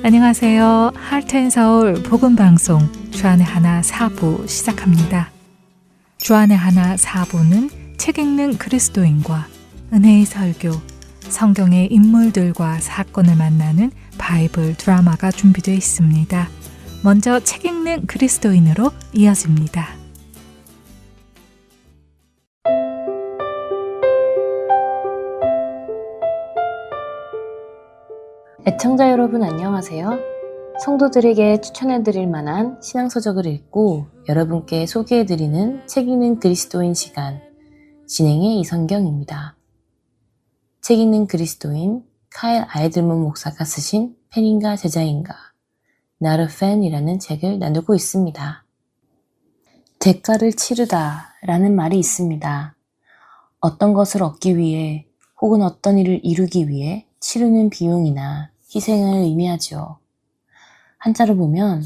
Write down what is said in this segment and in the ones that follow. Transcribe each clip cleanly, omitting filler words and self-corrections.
안녕하세요. 하트앤서울 복음방송 주안의 하나 4부 시작합니다. 주안의 하나 4부는 책 읽는 그리스도인과 은혜의 설교, 성경의 인물들과 사건을 만나는 바이블 드라마가 준비되어 있습니다. 먼저 책 읽는 그리스도인으로 이어집니다. 애청자 여러분 안녕하세요. 성도들에게 추천해드릴 만한 신앙서적을 읽고 여러분께 소개해드리는 책 읽는 그리스도인 시간, 진행의 이성경입니다. 책 읽는 그리스도인 카일 아이들먼 목사가 쓰신 팬인가 제자인가 Not a Fan이라는 책을 나누고 있습니다. 대가를 치르다 라는 말이 있습니다. 어떤 것을 얻기 위해 혹은 어떤 일을 이루기 위해 치르는 비용이나 희생을 의미하죠. 한자로 보면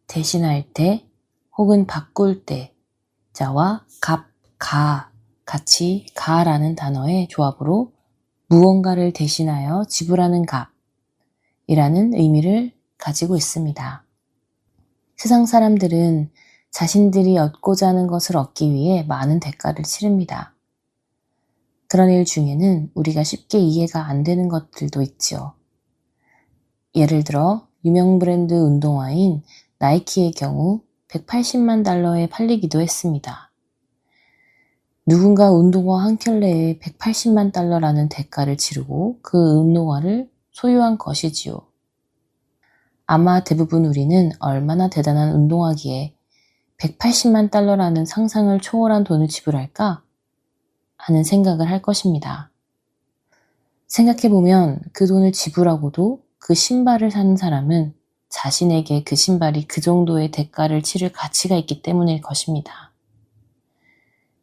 대신할 때 혹은 바꿀 때 자와 같이 가라는 단어의 조합으로 무언가를 대신하여 지불하는 값이라는 의미를 가지고 있습니다. 세상 사람들은 자신들이 얻고자 하는 것을 얻기 위해 많은 대가를 치릅니다. 그런 일 중에는 우리가 쉽게 이해가 안 되는 것들도 있지요. 예를 들어 유명 브랜드 운동화인 나이키의 경우 180만 달러에 팔리기도 했습니다. 누군가 운동화 한 켤레에 180만 달러라는 대가를 치르고 그 운동화를 소유한 것이지요. 아마 대부분 우리는 얼마나 대단한 운동화기에 180만 달러라는 상상을 초월한 돈을 지불할까 하는 생각을 할 것입니다. 생각해보면 그 돈을 지불하고도 그 신발을 사는 사람은 자신에게 그 신발이 그 정도의 대가를 치를 가치가 있기 때문일 것입니다.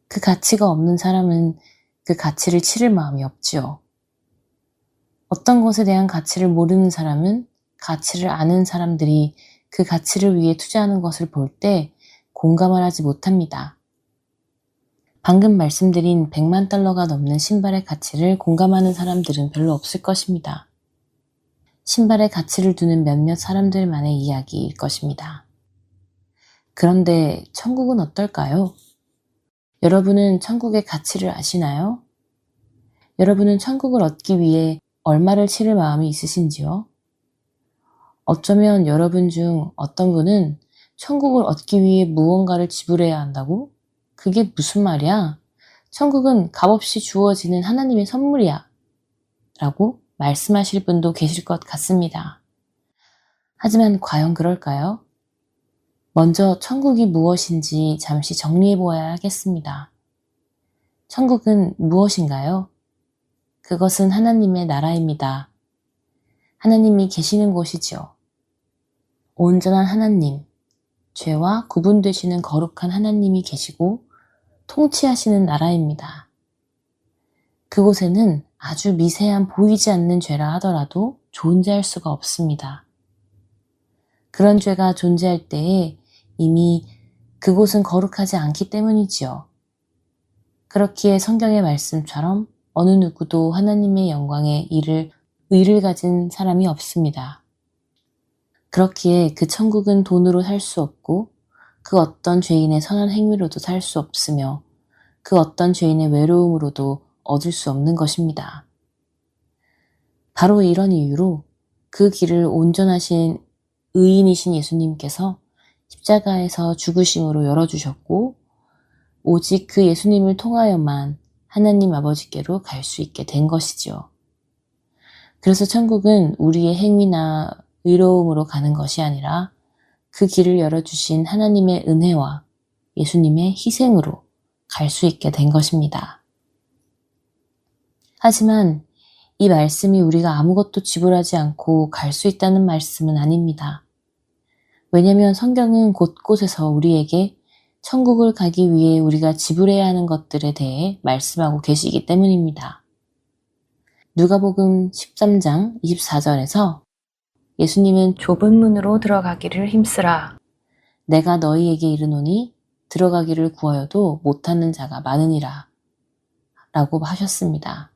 그 가치가 없는 사람은 그 가치를 치를 마음이 없지요. 어떤 것에 대한 가치를 모르는 사람은 가치를 아는 사람들이 그 가치를 위해 투자하는 것을 볼 때 공감을 하지 못합니다. 방금 말씀드린 100만 달러가 넘는 신발의 가치를 공감하는 사람들은 별로 없을 것입니다. 신발의 가치를 두는 몇몇 사람들만의 이야기일 것입니다. 그런데 천국은 어떨까요? 여러분은 천국의 가치를 아시나요? 여러분은 천국을 얻기 위해 얼마를 치를 마음이 있으신지요? 어쩌면 여러분 중 어떤 분은 천국을 얻기 위해 무언가를 지불해야 한다고? 그게 무슨 말이야? 천국은 값없이 주어지는 하나님의 선물이야. 라고 말씀하실 분도 계실 것 같습니다. 하지만 과연 그럴까요? 먼저 천국이 무엇인지 잠시 정리해 보아야 하겠습니다. 천국은 무엇인가요? 그것은 하나님의 나라입니다. 하나님이 계시는 곳이죠. 온전한 하나님, 죄와 구분되시는 거룩한 하나님이 계시고 통치하시는 나라입니다. 그곳에는 아주 미세한 보이지 않는 죄라 하더라도 존재할 수가 없습니다. 그런 죄가 존재할 때에 이미 그곳은 거룩하지 않기 때문이지요. 그렇기에 성경의 말씀처럼 어느 누구도 하나님의 영광에 이를 의를 가진 사람이 없습니다. 그렇기에 그 천국은 돈으로 살 수 없고 그 어떤 죄인의 선한 행위로도 살 수 없으며 그 어떤 죄인의 외로움으로도 얻을 수 없는 것입니다. 바로 이런 이유로 그 길을 온전하신 의인이신 예수님께서 십자가에서 죽으심으로 열어주셨고 오직 그 예수님을 통하여만 하나님 아버지께로 갈 수 있게 된 것이지요. 그래서 천국은 우리의 행위나 의로움으로 가는 것이 아니라 그 길을 열어주신 하나님의 은혜와 예수님의 희생으로 갈 수 있게 된 것입니다. 하지만 이 말씀이 우리가 아무것도 지불하지 않고 갈 수 있다는 말씀은 아닙니다. 왜냐하면 성경은 곳곳에서 우리에게 천국을 가기 위해 우리가 지불해야 하는 것들에 대해 말씀하고 계시기 때문입니다. 누가복음 13장 24절에서 예수님은 좁은 문으로 들어가기를 힘쓰라. 내가 너희에게 이르노니 들어가기를 구하여도 못하는 자가 많으니라. 라고 하셨습니다.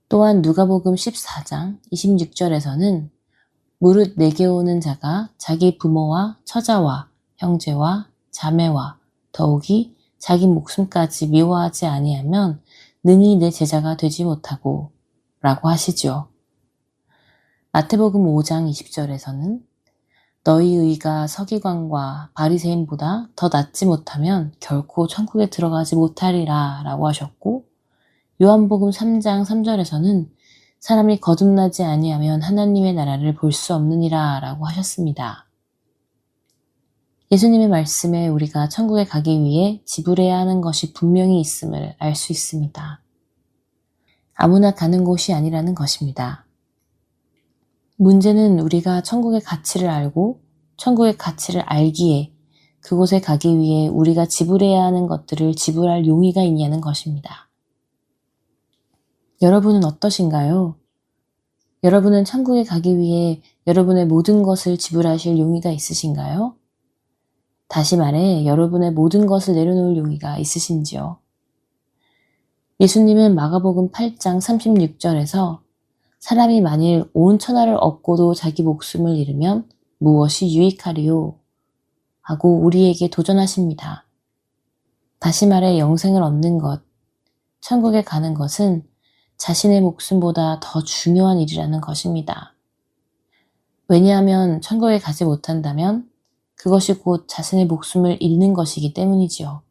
또한 누가복음 14장 26절에서는 무릇 내게 오는 자가 자기 부모와 처자와 형제와 자매와 더욱이 자기 목숨까지 미워하지 아니하면 능히 내 제자가 되지 못하고 라고 하시죠. 마태복음 5장 20절에서는 너희 의가 서기관과 바리새인보다 더 낫지 못하면 결코 천국에 들어가지 못하리라 라고 하셨고, 요한복음 3장 3절에서는 사람이 거듭나지 아니하면 하나님의 나라를 볼 수 없느니라 라고 하셨습니다. 예수님의 말씀에 우리가 천국에 가기 위해 지불해야 하는 것이 분명히 있음을 알 수 있습니다. 아무나 가는 곳이 아니라는 것입니다. 문제는 우리가 천국의 가치를 알고 천국의 가치를 알기에 그곳에 가기 위해 우리가 지불해야 하는 것들을 지불할 용의가 있냐는 것입니다. 여러분은 어떠신가요? 여러분은 천국에 가기 위해 여러분의 모든 것을 지불하실 용의가 있으신가요? 다시 말해 여러분의 모든 것을 내려놓을 용의가 있으신지요? 예수님은 마가복음 8장 36절에서 사람이 만일 온 천하를 얻고도 자기 목숨을 잃으면 무엇이 유익하리요? 하고 우리에게 도전하십니다. 다시 말해 영생을 얻는 것, 천국에 가는 것은 자신의 목숨보다 더 중요한 일이라는 것입니다. 왜냐하면 천국에 가지 못한다면 그것이 곧 자신의 목숨을 잃는 것이기 때문이지요.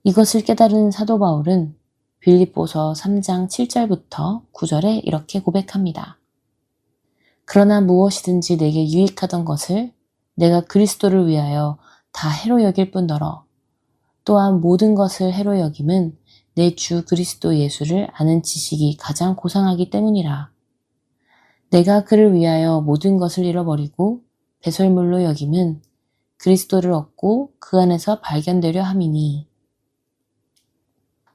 이것을 깨달은 사도 바울은 빌립보서 3장 7절부터 9절에 이렇게 고백합니다. 그러나 무엇이든지 내게 유익하던 것을 내가 그리스도를 위하여 다 해로 여길 뿐더러 또한 모든 것을 해로 여김은 내 주 그리스도 예수를 아는 지식이 가장 고상하기 때문이라. 내가 그를 위하여 모든 것을 잃어버리고 배설물로 여김은 그리스도를 얻고 그 안에서 발견되려 함이니.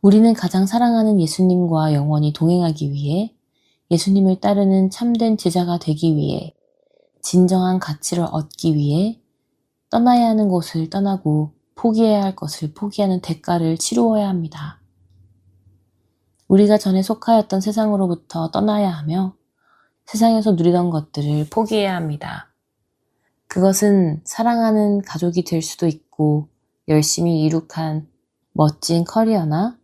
우리는 가장 사랑하는 예수님과 영원히 동행하기 위해 예수님을 따르는 참된 제자가 되기 위해 진정한 가치를 얻기 위해 떠나야 하는 곳을 떠나고 포기해야 할 것을 포기하는 대가를 치루어야 합니다. 우리가 전에 속하였던 세상으로부터 떠나야 하며 세상에서 누리던 것들을 포기해야 합니다. 그것은 사랑하는 가족이 될 수도 있고 열심히 이룩한 멋진 커리어나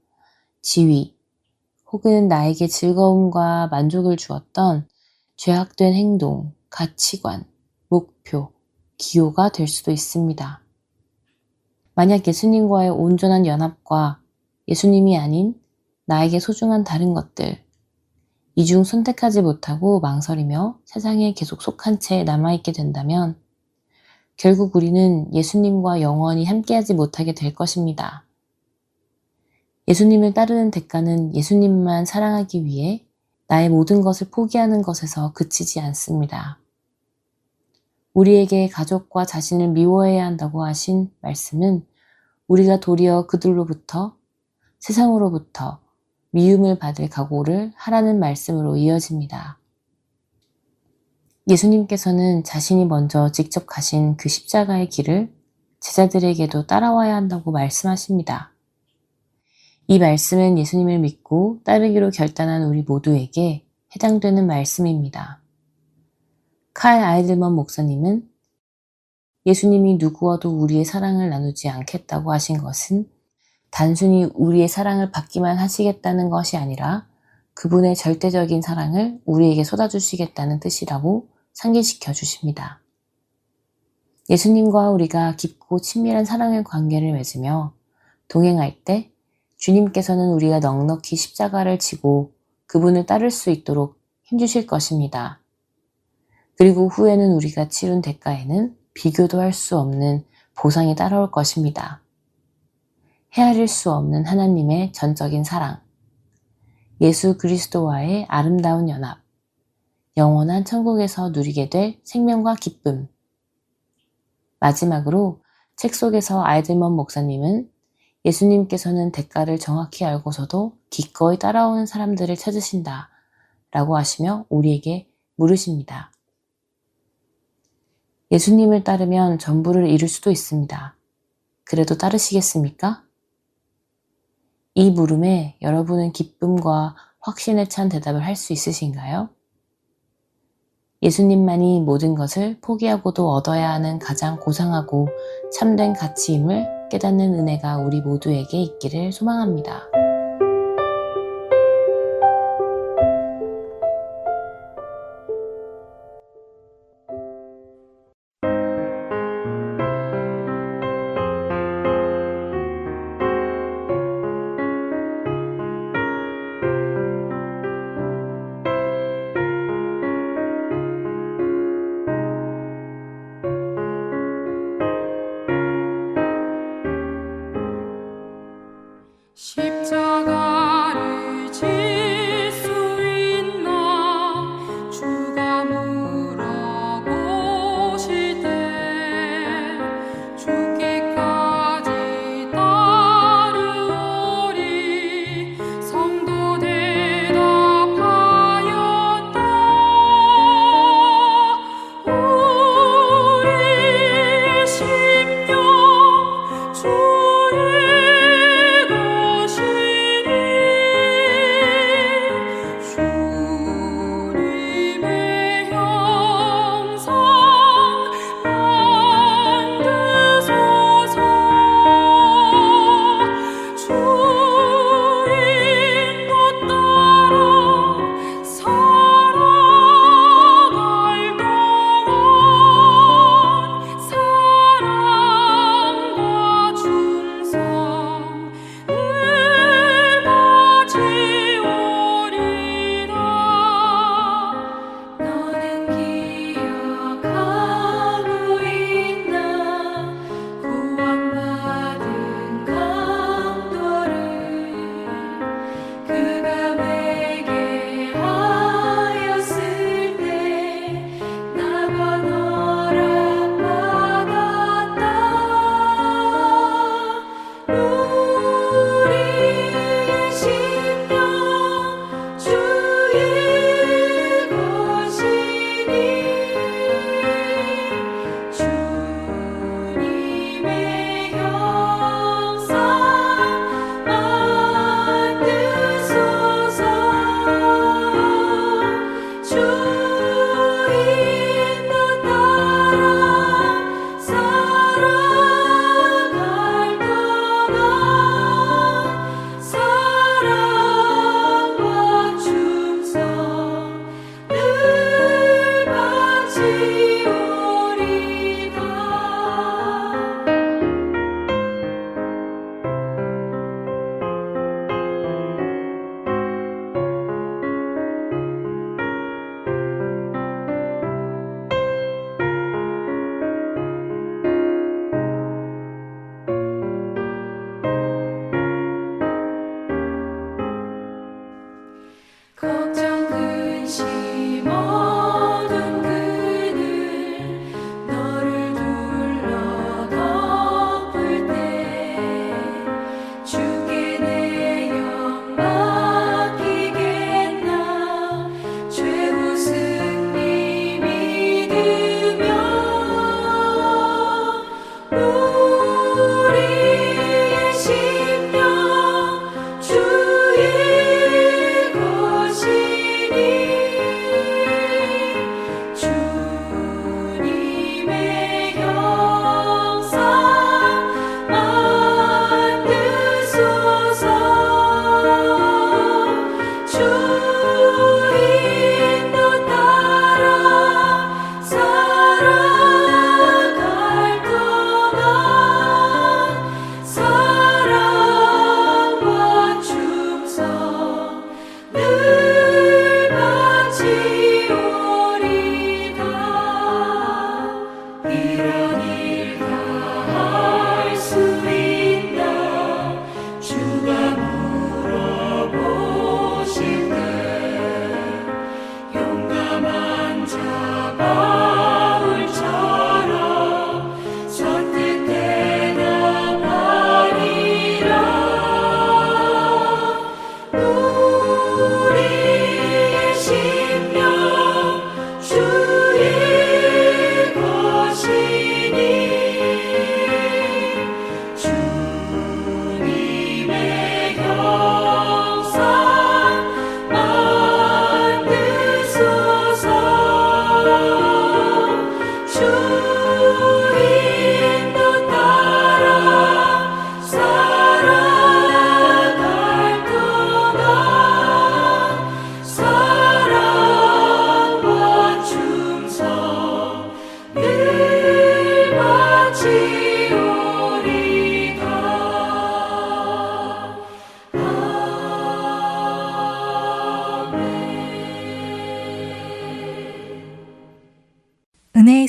지위, 혹은 나에게 즐거움과 만족을 주었던 죄악된 행동, 가치관, 목표, 기호가 될 수도 있습니다. 만약 예수님과의 온전한 연합과 예수님이 아닌 나에게 소중한 다른 것들, 이 중 선택하지 못하고 망설이며 세상에 계속 속한 채 남아있게 된다면 결국 우리는 예수님과 영원히 함께하지 못하게 될 것입니다. 예수님을 따르는 대가는 예수님만 사랑하기 위해 나의 모든 것을 포기하는 것에서 그치지 않습니다. 우리에게 가족과 자신을 미워해야 한다고 하신 말씀은 우리가 도리어 그들로부터, 세상으로부터 미움을 받을 각오를 하라는 말씀으로 이어집니다. 예수님께서는 자신이 먼저 직접 가신 그 십자가의 길을 제자들에게도 따라와야 한다고 말씀하십니다. 이 말씀은 예수님을 믿고 따르기로 결단한 우리 모두에게 해당되는 말씀입니다. 칼 아이들먼 목사님은 예수님이 누구와도 우리의 사랑을 나누지 않겠다고 하신 것은 단순히 우리의 사랑을 받기만 하시겠다는 것이 아니라 그분의 절대적인 사랑을 우리에게 쏟아주시겠다는 뜻이라고 상기시켜 주십니다. 예수님과 우리가 깊고 친밀한 사랑의 관계를 맺으며 동행할 때 주님께서는 우리가 넉넉히 십자가를 지고 그분을 따를 수 있도록 힘주실 것입니다. 그리고 후에는 우리가 치룬 대가에는 비교도 할 수 없는 보상이 따라올 것입니다. 헤아릴 수 없는 하나님의 전적인 사랑, 예수 그리스도와의 아름다운 연합, 영원한 천국에서 누리게 될 생명과 기쁨. 마지막으로 책 속에서 아이들먼 목사님은 예수님께서는 대가를 정확히 알고서도 기꺼이 따라오는 사람들을 찾으신다 라고 하시며 우리에게 물으십니다. 예수님을 따르면 전부를 잃을 수도 있습니다. 그래도 따르시겠습니까? 이 물음에 여러분은 기쁨과 확신에 찬 대답을 할 수 있으신가요? 예수님만이 모든 것을 포기하고도 얻어야 하는 가장 고상하고 참된 가치임을 깨닫는 은혜가 우리 모두에게 있기를 소망합니다. 십자가를 질 수 있나 주가 물어보실 때 죽기까지 따르오리 성도 대답하였다. 우리의 심령 주의 것이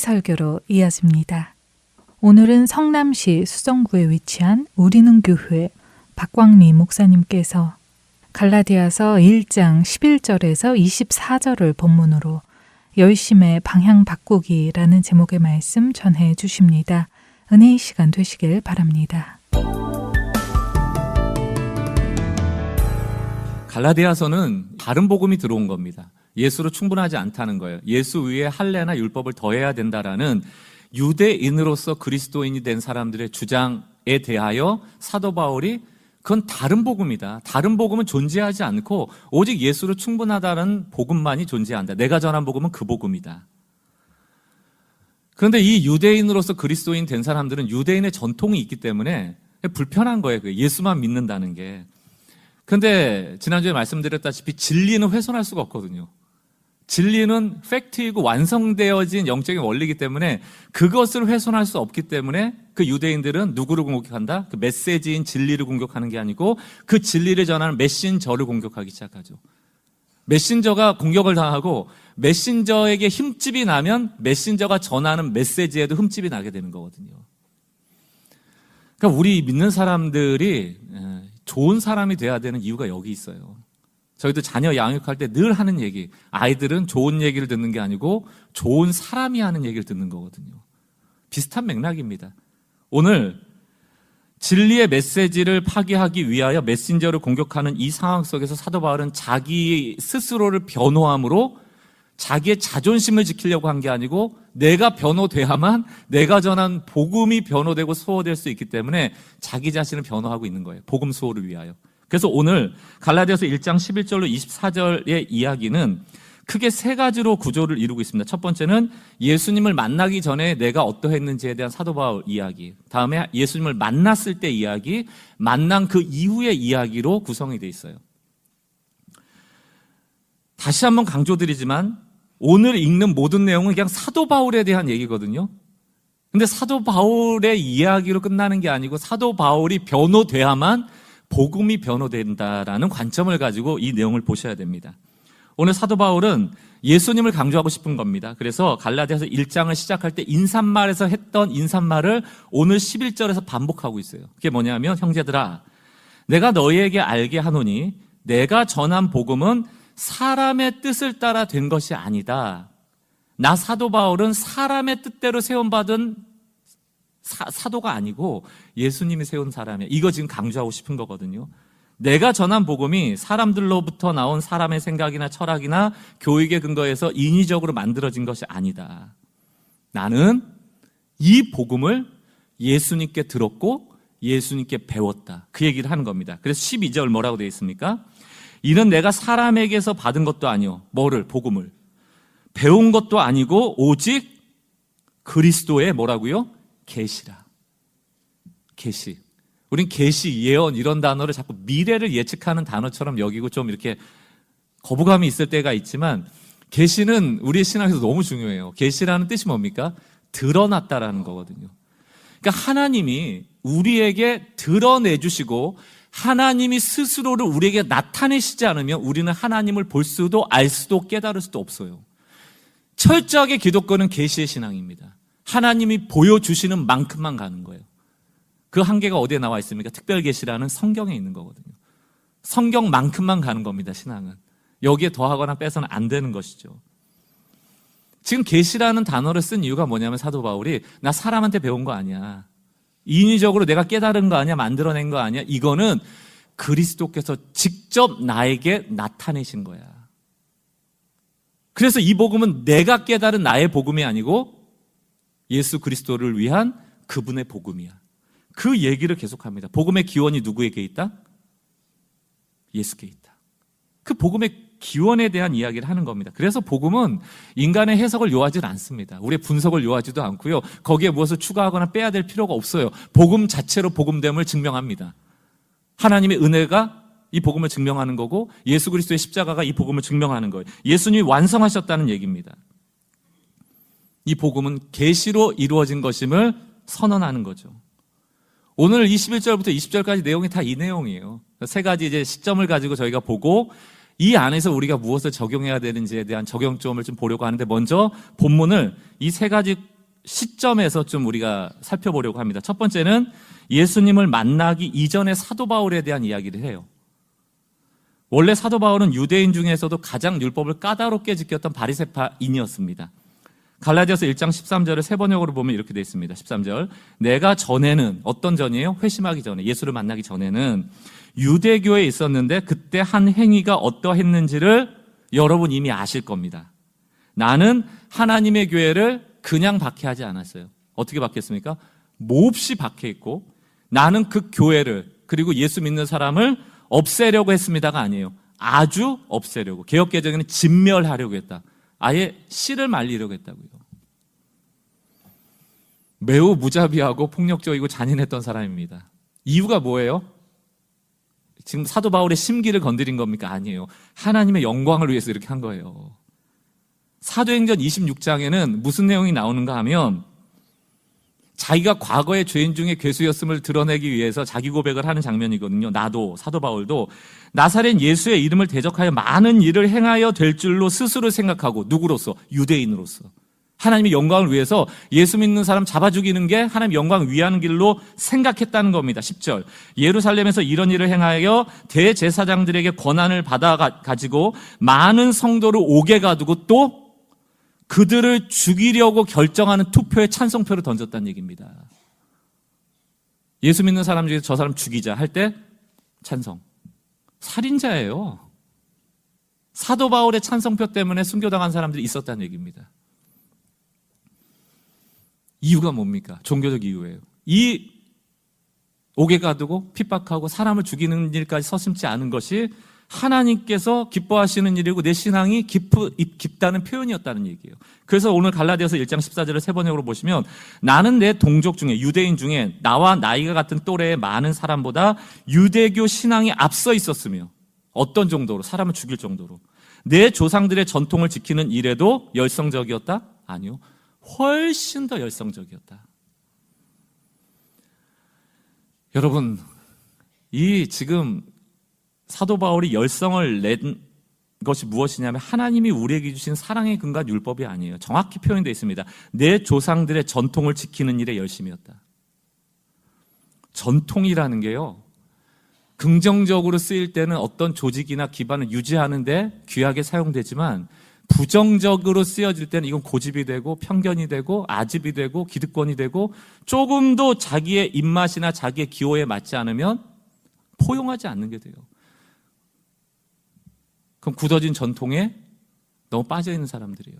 설교로 이어집니다. 오늘은 성남시 수성구에 위치한 우리는 교회 박광리 목사님께서 갈라디아서 1장 11절에서 24절을 본문으로 열심의 방향 바꾸기라는 제목의 말씀 전해 주십니다. 은혜의 시간 되시길 바랍니다. 갈라디아서는 다른 복음이 들어온 겁니다. 예수로 충분하지 않다는 거예요. 예수 위에 할례나 율법을 더해야 된다라는 유대인으로서 그리스도인이 된 사람들의 주장에 대하여 사도 바울이 그건 다른 복음이다. 다른 복음은 존재하지 않고 오직 예수로 충분하다는 복음만이 존재한다. 내가 전한 복음은 그 복음이다. 그런데 이 유대인으로서 그리스도인 된 사람들은 유대인의 전통이 있기 때문에 불편한 거예요. 예수만 믿는다는 게. 그런데 지난주에 말씀드렸다시피 진리는 훼손할 수가 없거든요. 진리는 팩트이고 완성되어진 영적인 원리이기 때문에 그것을 훼손할 수 없기 때문에 그 유대인들은 누구를 공격한다? 그 메시지인 진리를 공격하는 게 아니고 그 진리를 전하는 메신저를 공격하기 시작하죠. 메신저가 공격을 당하고 메신저에게 흠집이 나면 메신저가 전하는 메시지에도 흠집이 나게 되는 거거든요. 그러니까 우리 믿는 사람들이 좋은 사람이 돼야 되는 이유가 여기 있어요. 저희도 자녀 양육할 때 늘 하는 얘기, 아이들은 좋은 얘기를 듣는 게 아니고 좋은 사람이 하는 얘기를 듣는 거거든요. 비슷한 맥락입니다. 오늘 진리의 메시지를 파괴하기 위하여 메신저를 공격하는 이 상황 속에서 사도 바울은 자기 스스로를 변호함으로 자기의 자존심을 지키려고 한 게 아니고 내가 변호돼야만 내가 전한 복음이 변호되고 수호될 수 있기 때문에 자기 자신을 변호하고 있는 거예요. 복음 수호를 위하여. 그래서 오늘 갈라디아서 1장 11절로 24절의 이야기는 크게 세 가지로 구조를 이루고 있습니다. 첫 번째는 예수님을 만나기 전에 내가 어떠했는지에 대한 사도 바울 이야기, 다음에 예수님을 만났을 때 이야기, 만난 그 이후의 이야기로 구성이 되어 있어요. 다시 한번 강조드리지만 오늘 읽는 모든 내용은 그냥 사도 바울에 대한 얘기거든요. 근데 사도 바울의 이야기로 끝나는 게 아니고 사도 바울이 변호돼야만 복음이 변호된다라는 관점을 가지고 이 내용을 보셔야 됩니다. 오늘 사도 바울은 예수님을 강조하고 싶은 겁니다. 그래서 갈라디아서 1장을 시작할 때 인사말에서 했던 인사말을 오늘 11절에서 반복하고 있어요. 그게 뭐냐면 형제들아 내가 너희에게 알게 하노니 내가 전한 복음은 사람의 뜻을 따라 된 것이 아니다. 나 사도 바울은 사람의 뜻대로 세움받은 사도가 아니고 예수님이 세운 사람이에요. 이거 지금 강조하고 싶은 거거든요. 내가 전한 복음이 사람들로부터 나온 사람의 생각이나 철학이나 교육에 근거해서 인위적으로 만들어진 것이 아니다. 나는 이 복음을 예수님께 들었고 예수님께 배웠다. 그 얘기를 하는 겁니다. 그래서 12절 뭐라고 되어 있습니까? 이는 내가 사람에게서 받은 것도 아니요. 뭐를? 복음을. 배운 것도 아니고 오직 그리스도의 뭐라고요? 계시라. 계시. 우린 계시, 예언 이런 단어를 자꾸 미래를 예측하는 단어처럼 여기고 좀 이렇게 거부감이 있을 때가 있지만 계시는 우리의 신앙에서 너무 중요해요. 계시라는 뜻이 뭡니까? 드러났다라는 거거든요. 그러니까 하나님이 우리에게 드러내 주시고 하나님이 스스로를 우리에게 나타내시지 않으면 우리는 하나님을 볼 수도 알 수도 깨달을 수도 없어요. 철저하게 기독교는 계시의 신앙입니다. 하나님이 보여주시는 만큼만 가는 거예요. 그 한계가 어디에 나와 있습니까? 특별 계시라는 성경에 있는 거거든요. 성경만큼만 가는 겁니다, 신앙은. 여기에 더하거나 빼서는 안 되는 것이죠. 지금 계시라는 단어를 쓴 이유가 뭐냐면 사도 바울이 나 사람한테 배운 거 아니야. 인위적으로 내가 깨달은 거 아니야, 만들어낸 거 아니야. 이거는 그리스도께서 직접 나에게 나타내신 거야. 그래서 이 복음은 내가 깨달은 나의 복음이 아니고 예수 그리스도를 위한 그분의 복음이야. 그 얘기를 계속합니다. 복음의 기원이 누구에게 있다? 예수께 있다. 그 복음의 기원에 대한 이야기를 하는 겁니다. 그래서 복음은 인간의 해석을 요하지 않습니다. 우리의 분석을 요하지도 않고요. 거기에 무엇을 추가하거나 빼야 될 필요가 없어요. 복음 자체로 복음됨을 증명합니다. 하나님의 은혜가 이 복음을 증명하는 거고 예수 그리스도의 십자가가 이 복음을 증명하는 거예요. 예수님이 완성하셨다는 얘기입니다. 이 복음은 계시로 이루어진 것임을 선언하는 거죠. 오늘 21절부터 20절까지 내용이 다 이 내용이에요. 세 가지 이제 시점을 가지고 저희가 보고 이 안에서 우리가 무엇을 적용해야 되는지에 대한 적용점을 좀 보려고 하는데 먼저 본문을 이 세 가지 시점에서 좀 우리가 살펴보려고 합니다. 첫 번째는 예수님을 만나기 이전의 사도 바울에 대한 이야기를 해요. 원래 사도 바울은 유대인 중에서도 가장 율법을 까다롭게 지켰던 바리새파인이었습니다. 갈라디아서 1장 13절을 세 번역으로 보면 이렇게 되어 있습니다. 13절. 내가 전에는, 어떤 전이에요? 회심하기 전에, 예수를 만나기 전에는 유대교에 있었는데 그때 한 행위가 어떠했는지를 여러분 이미 아실 겁니다. 나는 하나님의 교회를 그냥 박해하지 않았어요. 어떻게 박해했습니까? 몹시 박해했고, 나는 그 교회를, 그리고 예수 믿는 사람을 없애려고 했습니다가 아니에요. 아주 없애려고. 개역개정에는 진멸하려고 했다. 아예 씨를 말리려고 했다고요. 매우 무자비하고 폭력적이고 잔인했던 사람입니다. 이유가 뭐예요? 지금 사도 바울의 심기를 건드린 겁니까? 아니에요. 하나님의 영광을 위해서 이렇게 한 거예요. 사도행전 26장에는 무슨 내용이 나오는가 하면 자기가 과거의 죄인 중에 괴수였음을 드러내기 위해서 자기 고백을 하는 장면이거든요. 나도, 사도 바울도 나사렛 예수의 이름을 대적하여 많은 일을 행하여 될 줄로 스스로 생각하고, 누구로서? 유대인으로서. 하나님의 영광을 위해서 예수 믿는 사람 잡아 죽이는 게 하나님의 영광을 위하는 길로 생각했다는 겁니다. 10절. 예루살렘에서 이런 일을 행하여 대제사장들에게 권한을 받아 가지고 많은 성도를 옥에 가두고 또 그들을 죽이려고 결정하는 투표에 찬성표를 던졌다는 얘기입니다. 예수 믿는 사람 중에 저 사람 죽이자 할 때 찬성. 살인자예요. 사도 바울의 찬성표 때문에 순교당한 사람들이 있었다는 얘기입니다. 이유가 뭡니까? 종교적 이유예요. 이 옥에 가두고 핍박하고 사람을 죽이는 일까지 서슴지 않은 것이 하나님께서 기뻐하시는 일이고 내 신앙이 깊다는 표현이었다는 얘기예요. 그래서 오늘 갈라디아서 1장 14절을 세 번역으로 보시면 나는 내 동족 중에, 유대인 중에 나와 나이가 같은 또래의 많은 사람보다 유대교 신앙이 앞서 있었으며, 어떤 정도로? 사람을 죽일 정도로. 내 조상들의 전통을 지키는 일에도 열성적이었다? 아니요. 훨씬 더 열성적이었다. 여러분, 이 지금 사도 바울이 열성을 낸 것이 무엇이냐면 하나님이 우리에게 주신 사랑의 근간 율법이 아니에요. 정확히 표현되어 있습니다. 내 조상들의 전통을 지키는 일에 열심이었다. 전통이라는 게요, 긍정적으로 쓰일 때는 어떤 조직이나 기반을 유지하는 데 귀하게 사용되지만 부정적으로 쓰여질 때는 이건 고집이 되고 편견이 되고 아집이 되고 기득권이 되고 조금도 자기의 입맛이나 자기의 기호에 맞지 않으면 포용하지 않는 게 돼요. 그럼 굳어진 전통에 너무 빠져있는 사람들이에요.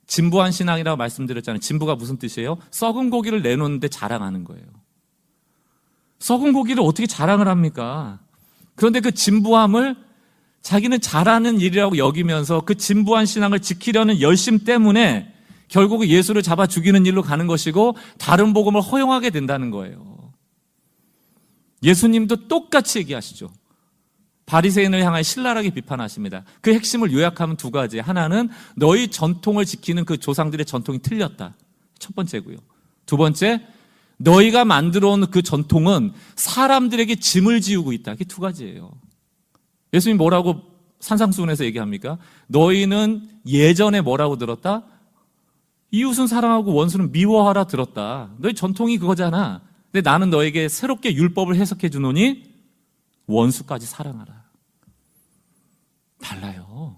진부한 신앙이라고 말씀드렸잖아요. 진부가 무슨 뜻이에요? 썩은 고기를 내놓는데 자랑하는 거예요. 썩은 고기를 어떻게 자랑을 합니까? 그런데 그 진부함을 자기는 잘하는 일이라고 여기면서 그 진부한 신앙을 지키려는 열심 때문에 결국 예수를 잡아 죽이는 일로 가는 것이고 다른 복음을 허용하게 된다는 거예요. 예수님도 똑같이 얘기하시죠. 바리새인을 향하여 신랄하게 비판하십니다. 그 핵심을 요약하면 두 가지. 하나는 너희 전통을 지키는 그 조상들의 전통이 틀렸다. 첫 번째고요. 두 번째, 너희가 만들어 온 그 전통은 사람들에게 짐을 지우고 있다. 이게 두 가지예요. 예수님 뭐라고 산상수훈에서 얘기합니까? 너희는 예전에 뭐라고 들었다? 이웃은 사랑하고 원수는 미워하라 들었다. 너희 전통이 그거잖아. 근데 나는 너에게 새롭게 율법을 해석해 주노니 원수까지 사랑하라. 달라요.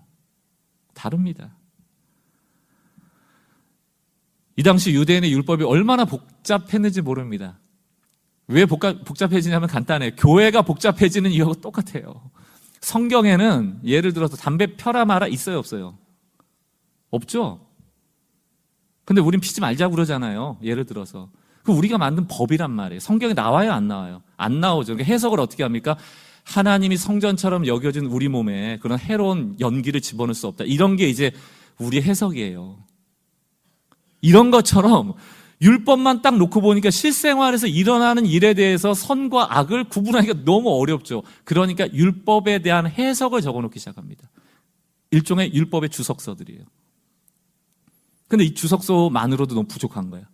다릅니다. 이 당시 유대인의 율법이 얼마나 복잡했는지 모릅니다. 왜 복잡해지냐면 간단해요. 교회가 복잡해지는 이유하고 똑같아요. 성경에는 예를 들어서 담배 펴라 마라 있어요, 없어요? 없죠? 근데 우린 피지 말자고 그러잖아요. 예를 들어서. 그 우리가 만든 법이란 말이에요. 성경에 나와요, 안 나와요? 안 나오죠. 그러니까 해석을 어떻게 합니까? 하나님이 성전처럼 여겨진 우리 몸에 그런 해로운 연기를 집어넣을 수 없다. 이런 게 이제 우리 해석이에요. 이런 것처럼 율법만 딱 놓고 보니까 실생활에서 일어나는 일에 대해서 선과 악을 구분하기가 너무 어렵죠. 그러니까 율법에 대한 해석을 적어놓기 시작합니다. 일종의 율법의 주석서들이에요. 근데 이 주석서만으로도 너무 부족한 거예요.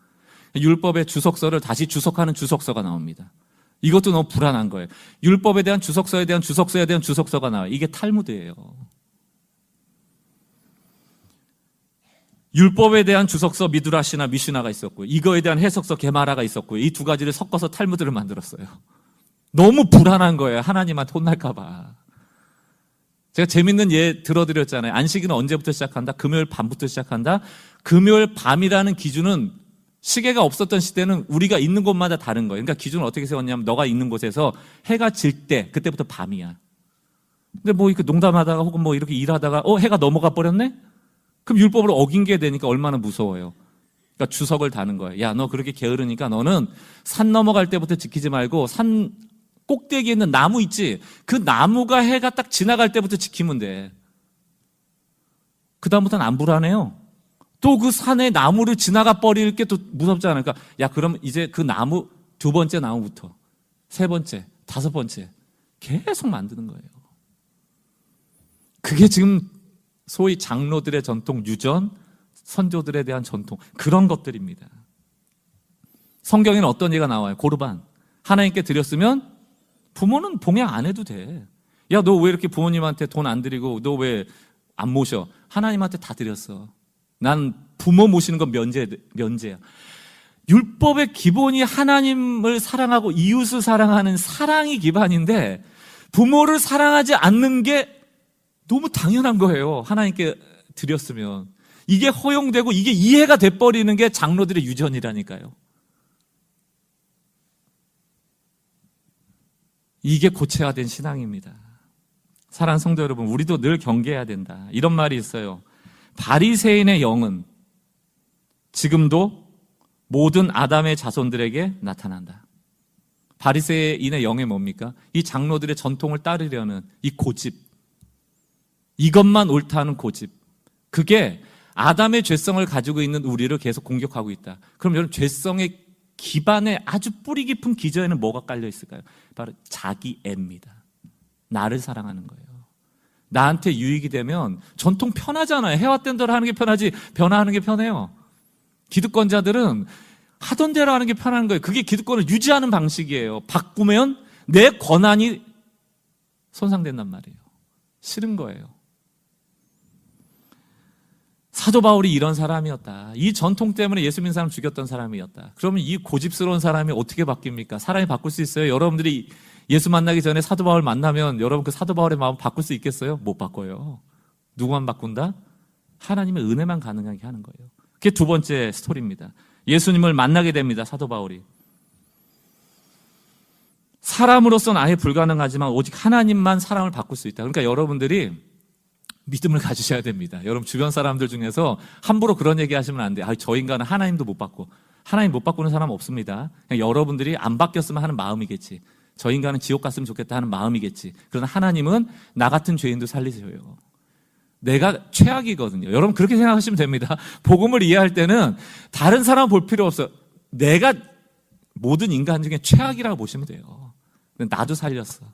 율법의 주석서를 다시 주석하는 주석서가 나옵니다. 이것도 너무 불안한 거예요. 율법에 대한 주석서에 대한 주석서에 대한 주석서가 나와요. 이게 탈무드예요. 율법에 대한 주석서 미드라시나 미슈나가 있었고요. 이거에 대한 해석서 게마라가 있었고요. 이 두 가지를 섞어서 탈무드를 만들었어요. 너무 불안한 거예요. 하나님한테 혼날까 봐. 제가 재밌는 예 들어드렸잖아요. 안식일은 언제부터 시작한다? 금요일 밤부터 시작한다? 금요일 밤이라는 기준은 시계가 없었던 시대는 우리가 있는 곳마다 다른 거예요. 그러니까 기준을 어떻게 세웠냐면 너가 있는 곳에서 해가 질 때 그때부터 밤이야. 근데 뭐 이렇게 농담하다가 혹은 뭐 이렇게 일하다가 해가 넘어가 버렸네? 그럼 율법을 어긴 게 되니까 얼마나 무서워요. 그러니까 주석을 다는 거예요. 야, 너 그렇게 게으르니까 너는 산 넘어갈 때부터 지키지 말고 산 꼭대기에 있는 나무 있지? 그 나무가 해가 딱 지나갈 때부터 지키면 돼. 그 다음부터는 안 불안해요. 또 그 산에 나무를 지나가 버릴 게 또 무섭잖아요. 그러니까 야, 그럼 이제 그 나무 두 번째 나무부터 세 번째, 다섯 번째 계속 만드는 거예요. 그게 지금 소위 장로들의 전통, 유전, 선조들에 대한 전통, 그런 것들입니다. 성경에는 어떤 예가 나와요? 고르반. 하나님께 드렸으면 부모는 봉양 안 해도 돼. 야, 너 왜 이렇게 부모님한테 돈 안 드리고 너 왜 안 모셔? 하나님한테 다 드렸어. 난 부모 모시는 건 면제야. 율법의 기본이 하나님을 사랑하고 이웃을 사랑하는 사랑이 기반인데 부모를 사랑하지 않는 게 너무 당연한 거예요. 하나님께 드렸으면. 이게 허용되고 이게 이해가 돼버리는 게 장로들의 유전이라니까요. 이게 고체화된 신앙입니다. 사랑하는 성도 여러분, 우리도 늘 경계해야 된다. 이런 말이 있어요. 바리새인의 영은 지금도 모든 아담의 자손들에게 나타난다. 바리새인의 영이 뭡니까? 이 장로들의 전통을 따르려는 이 고집, 이것만 옳다는 고집, 그게 아담의 죄성을 가지고 있는 우리를 계속 공격하고 있다. 그럼 여러분, 죄성의 기반에 아주 뿌리 깊은 기저에는 뭐가 깔려 있을까요? 바로 자기애입니다. 나를 사랑하는 거예요. 나한테 유익이 되면 전통 편하잖아요. 해왔던 대로 하는 게 편하지 변화하는 게 편해요. 기득권자들은 하던 대로 하는 게 편한 거예요. 그게 기득권을 유지하는 방식이에요. 바꾸면 내 권한이 손상된단 말이에요. 싫은 거예요. 사도 바울이 이런 사람이었다. 이 전통 때문에 예수 믿는 사람 죽였던 사람이었다. 그러면 이 고집스러운 사람이 어떻게 바뀝니까? 사람이 바꿀 수 있어요? 여러분들이 예수 만나기 전에 사도 바울 만나면 여러분 그 사도 바울의 마음 바꿀 수 있겠어요? 못 바꿔요. 누구만 바꾼다? 하나님의 은혜만 가능하게 하는 거예요. 그게 두 번째 스토리입니다. 예수님을 만나게 됩니다. 사도 바울이. 사람으로서는 아예 불가능하지만 오직 하나님만 사람을 바꿀 수 있다. 그러니까 여러분들이 믿음을 가지셔야 됩니다. 여러분 주변 사람들 중에서 함부로 그런 얘기 하시면 안 돼요. 저 인간은 하나님도 못 바꿔. 하나님 못 바꾸는 사람 없습니다. 그냥 여러분들이 안 바뀌었으면 하는 마음이겠지. 저 인간은 지옥 갔으면 좋겠다 하는 마음이겠지. 그러나 하나님은 나 같은 죄인도 살리셔요. 내가 최악이거든요. 여러분 그렇게 생각하시면 됩니다. 복음을 이해할 때는 다른 사람 볼 필요 없어요. 내가 모든 인간 중에 최악이라고 보시면 돼요. 나도 살렸어.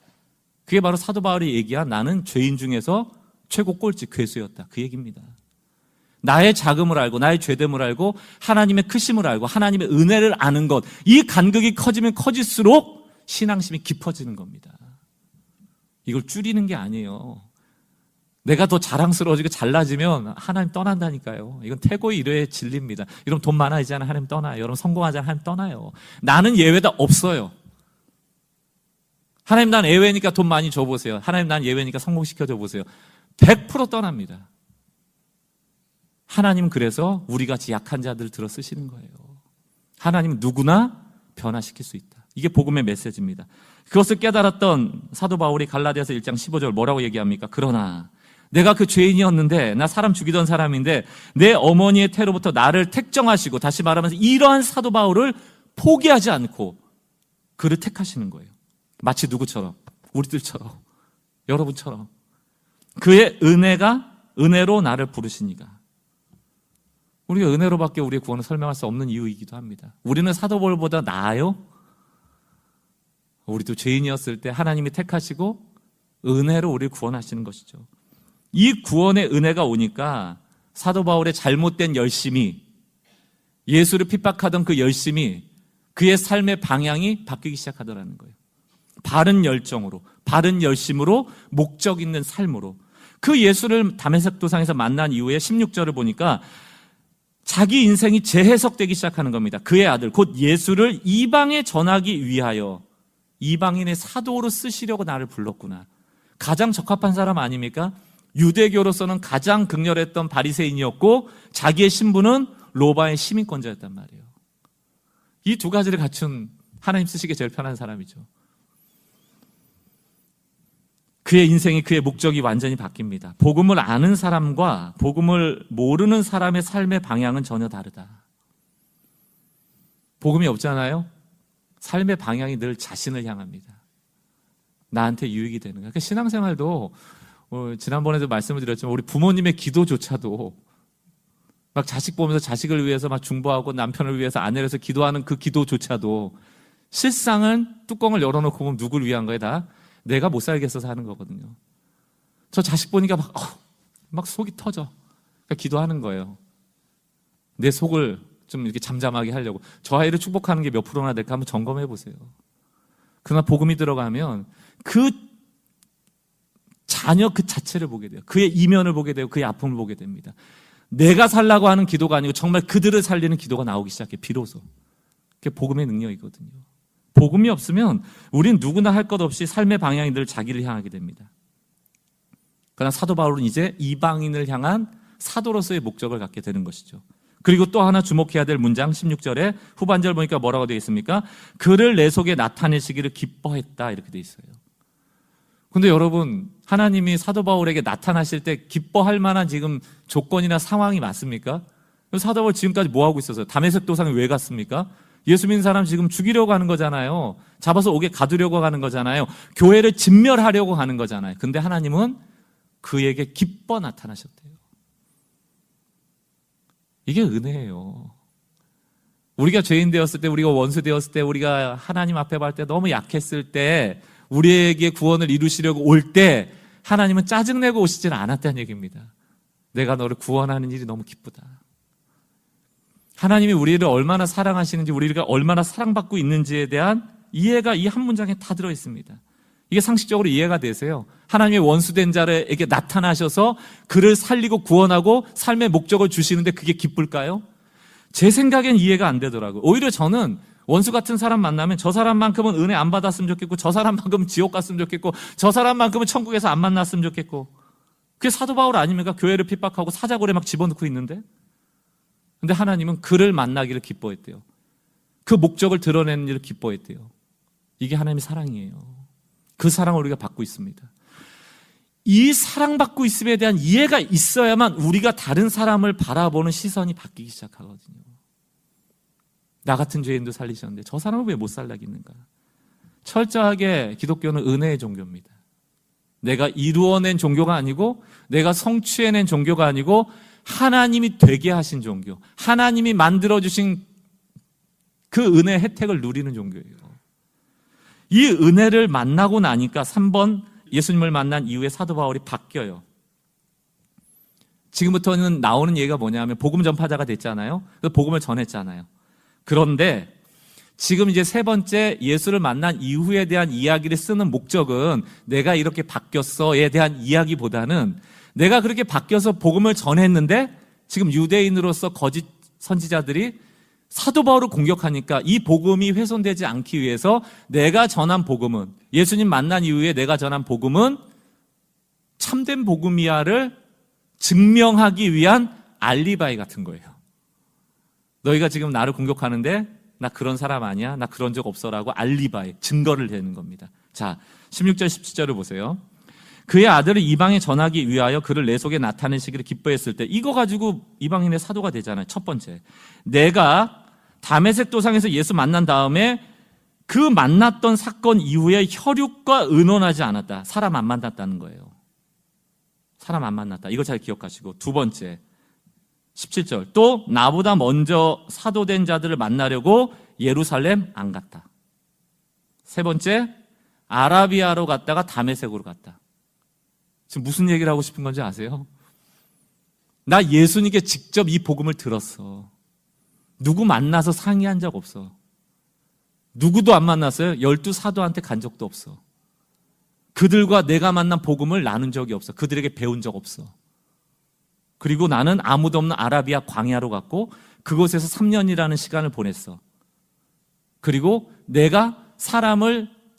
그게 바로 사도 바울이 얘기한 나는 죄인 중에서 최고 꼴찌 괴수였다. 그 얘기입니다. 나의 자금을 알고 나의 죄됨을 알고 하나님의 크심을 알고 하나님의 은혜를 아는 것, 이 간극이 커지면 커질수록 신앙심이 깊어지는 겁니다. 이걸 줄이는 게 아니에요. 내가 더 자랑스러워지고 잘나지면 하나님 떠난다니까요. 이건 태고의 일회의 진리입니다. 여러분 돈 많아지잖아요. 하나님 떠나요. 여러분 성공하잖아요. 하나님 떠나요. 나는 예외다 없어요. 하나님 난 예외니까 돈 많이 줘보세요. 하나님 난 예외니까 성공시켜줘 보세요. 100% 떠납니다. 하나님은 그래서 우리같이 약한 자들을 들어 쓰시는 거예요. 하나님은 누구나 변화시킬 수 있다. 이게 복음의 메시지입니다. 그것을 깨달았던 사도 바울이 갈라디아서 1장 15절 뭐라고 얘기합니까? 그러나 내가 그 죄인이었는데 나 사람 죽이던 사람인데 내 어머니의 태로부터 나를 택정하시고, 다시 말하면서 이러한 사도 바울을 포기하지 않고 그를 택하시는 거예요. 마치 누구처럼? 우리들처럼, 여러분처럼. 그의 은혜로 나를 부르시니까. 우리가 은혜로밖에 우리의 구원을 설명할 수 없는 이유이기도 합니다. 우리는 사도 바울보다 나아요? 우리도 죄인이었을 때 하나님이 택하시고 은혜로 우리를 구원하시는 것이죠. 이 구원의 은혜가 오니까 사도 바울의 잘못된 열심이, 예수를 핍박하던 그 열심이 그의 삶의 방향이 바뀌기 시작하더라는 거예요. 바른 열정으로, 바른 열심으로, 목적 있는 삶으로. 그 예수를 다메섹 도상에서 만난 이후에 16절을 보니까 자기 인생이 재해석되기 시작하는 겁니다. 그의 아들 곧 예수를 이방에 전하기 위하여 이방인의 사도로 쓰시려고 나를 불렀구나. 가장 적합한 사람 아닙니까? 유대교로서는 가장 극렬했던 바리새인이었고 자기의 신분은 로마의 시민권자였단 말이에요. 이 두 가지를 갖춘 하나님 쓰시기에 제일 편한 사람이죠. 그의 인생이, 그의 목적이 완전히 바뀝니다. 복음을 아는 사람과 복음을 모르는 사람의 삶의 방향은 전혀 다르다. 복음이 없잖아요. 삶의 방향이 늘 자신을 향합니다. 나한테 유익이 되는 거예요. 그러니까 신앙생활도 지난번에도 말씀을 드렸지만 우리 부모님의 기도조차도 막 자식 보면서 자식을 위해서 막 중보하고 남편을 위해서 아내를 위해서 기도하는 그 기도조차도 실상은 뚜껑을 열어놓고 보면 누굴 위한 거예요? 다 내가 못 살겠어서 하는 거거든요. 저 자식 보니까 막 속이 터져. 그러니까 기도하는 거예요. 내 속을 좀 이렇게 잠잠하게 하려고. 저 아이를 축복하는 게 몇 프로나 될까 한번 점검해 보세요. 그러나 복음이 들어가면 그 자녀 그 자체를 보게 돼요. 그의 이면을 보게 되고 그의 아픔을 보게 됩니다. 내가 살라고 하는 기도가 아니고 정말 그들을 살리는 기도가 나오기 시작해. 비로소. 그게 복음의 능력이거든요. 복음이 없으면 우린 누구나 할 것 없이 삶의 방향이 늘 자기를 향하게 됩니다. 그러나 사도 바울은 이제 이방인을 향한 사도로서의 목적을 갖게 되는 것이죠. 그리고 또 하나 주목해야 될 문장 16절에 후반절 보니까 뭐라고 되어 있습니까? 그를 내 속에 나타내시기를 기뻐했다 이렇게 되어 있어요. 근데 여러분, 하나님이 사도 바울에게 나타나실 때 기뻐할 만한 지금 조건이나 상황이 맞습니까? 사도 바울 지금까지 뭐 하고 있었어요? 다메섹 도상에 왜 갔습니까? 예수 믿는 사람 지금 죽이려고 하는 거잖아요. 잡아서 옥에 가두려고 하는 거잖아요. 교회를 진멸하려고 하는 거잖아요. 근데 하나님은 그에게 기뻐 나타나셨대요. 이게 은혜예요. 우리가 죄인 되었을 때, 우리가 원수 되었을 때, 우리가 하나님 앞에 갈 때 너무 약했을 때, 우리에게 구원을 이루시려고 올 때 하나님은 짜증내고 오시질 않았다는 얘기입니다. 내가 너를 구원하는 일이 너무 기쁘다. 하나님이 우리를 얼마나 사랑하시는지, 우리가 얼마나 사랑받고 있는지에 대한 이해가 이 한 문장에 다 들어있습니다. 이게 상식적으로 이해가 되세요? 하나님의 원수된 자에게 나타나셔서 그를 살리고 구원하고 삶의 목적을 주시는데 그게 기쁠까요? 제 생각엔 이해가 안 되더라고요. 오히려 저는 원수 같은 사람 만나면 저 사람만큼은 은혜 안 받았으면 좋겠고, 저 사람만큼은 지옥 갔으면 좋겠고, 저 사람만큼은 천국에서 안 만났으면 좋겠고. 그게 사도 바울 아닙니까? 교회를 핍박하고 사자골에 막 집어넣고 있는데. 근데 하나님은 그를 만나기를 기뻐했대요. 그 목적을 드러내는 일을 기뻐했대요. 이게 하나님의 사랑이에요. 그 사랑을 우리가 받고 있습니다. 이 사랑받고 있음에 대한 이해가 있어야만 우리가 다른 사람을 바라보는 시선이 바뀌기 시작하거든요. 나 같은 죄인도 살리셨는데 저 사람을 왜 못 살라겠는가? 철저하게 기독교는 은혜의 종교입니다. 내가 이루어낸 종교가 아니고, 내가 성취해낸 종교가 아니고, 하나님이 되게 하신 종교, 하나님이 만들어주신 그 은혜의 혜택을 누리는 종교예요. 이 은혜를 만나고 나니까 3번 예수님을 만난 이후에 사도 바울이 바뀌어요. 지금부터는 나오는 얘기가 뭐냐면 복음 전파자가 됐잖아요. 그래서 복음을 전했잖아요. 그런데 지금 이제 세 번째 예수를 만난 이후에 대한 이야기를 쓰는 목적은 내가 이렇게 바뀌었어에 대한 이야기보다는 내가 그렇게 바뀌어서 복음을 전했는데 지금 유대인으로서 거짓 선지자들이 사도 바울을 공격하니까 이 복음이 훼손되지 않기 위해서 내가 전한 복음은, 예수님 만난 이후에 내가 전한 복음은 참된 복음이야를 증명하기 위한 알리바이 같은 거예요. 너희가 지금 나를 공격하는데 나 그런 사람 아니야, 나 그런 적 없어라고 알리바이, 증거를 대는 겁니다. 자, 16절 17절을 보세요. 그의 아들을 이방에 전하기 위하여 그를 내 속에 나타내시기를 기뻐했을 때, 이거 가지고 이방인의 사도가 되잖아요. 첫 번째, 내가 다메섹 도상에서 예수 만난 다음에 그 만났던 사건 이후에 혈육과 의논하지 않았다. 사람 안 만났다는 거예요. 사람 안 만났다. 이거 잘 기억하시고, 두 번째 17절, 또 나보다 먼저 사도된 자들을 만나려고 예루살렘 안 갔다. 세 번째, 아라비아로 갔다가 다메섹으로 갔다. 지금 무슨 얘기를 하고 싶은 건지 아세요? 나 예수님께 직접 이 복음을 들었어. 누구 만나서 상의한 적 없어. 누구도 안 만났어요. 12 사도한테 간 적도 없어. 그들과 내가 만난 복음을 나눈 적이 없어. 그들에게 배운 적 없어. 그리고 나는 아무도 없는 아라비아 광야로 갔고 그곳에서 3년이라는 시간을 보냈어. 그리고 내가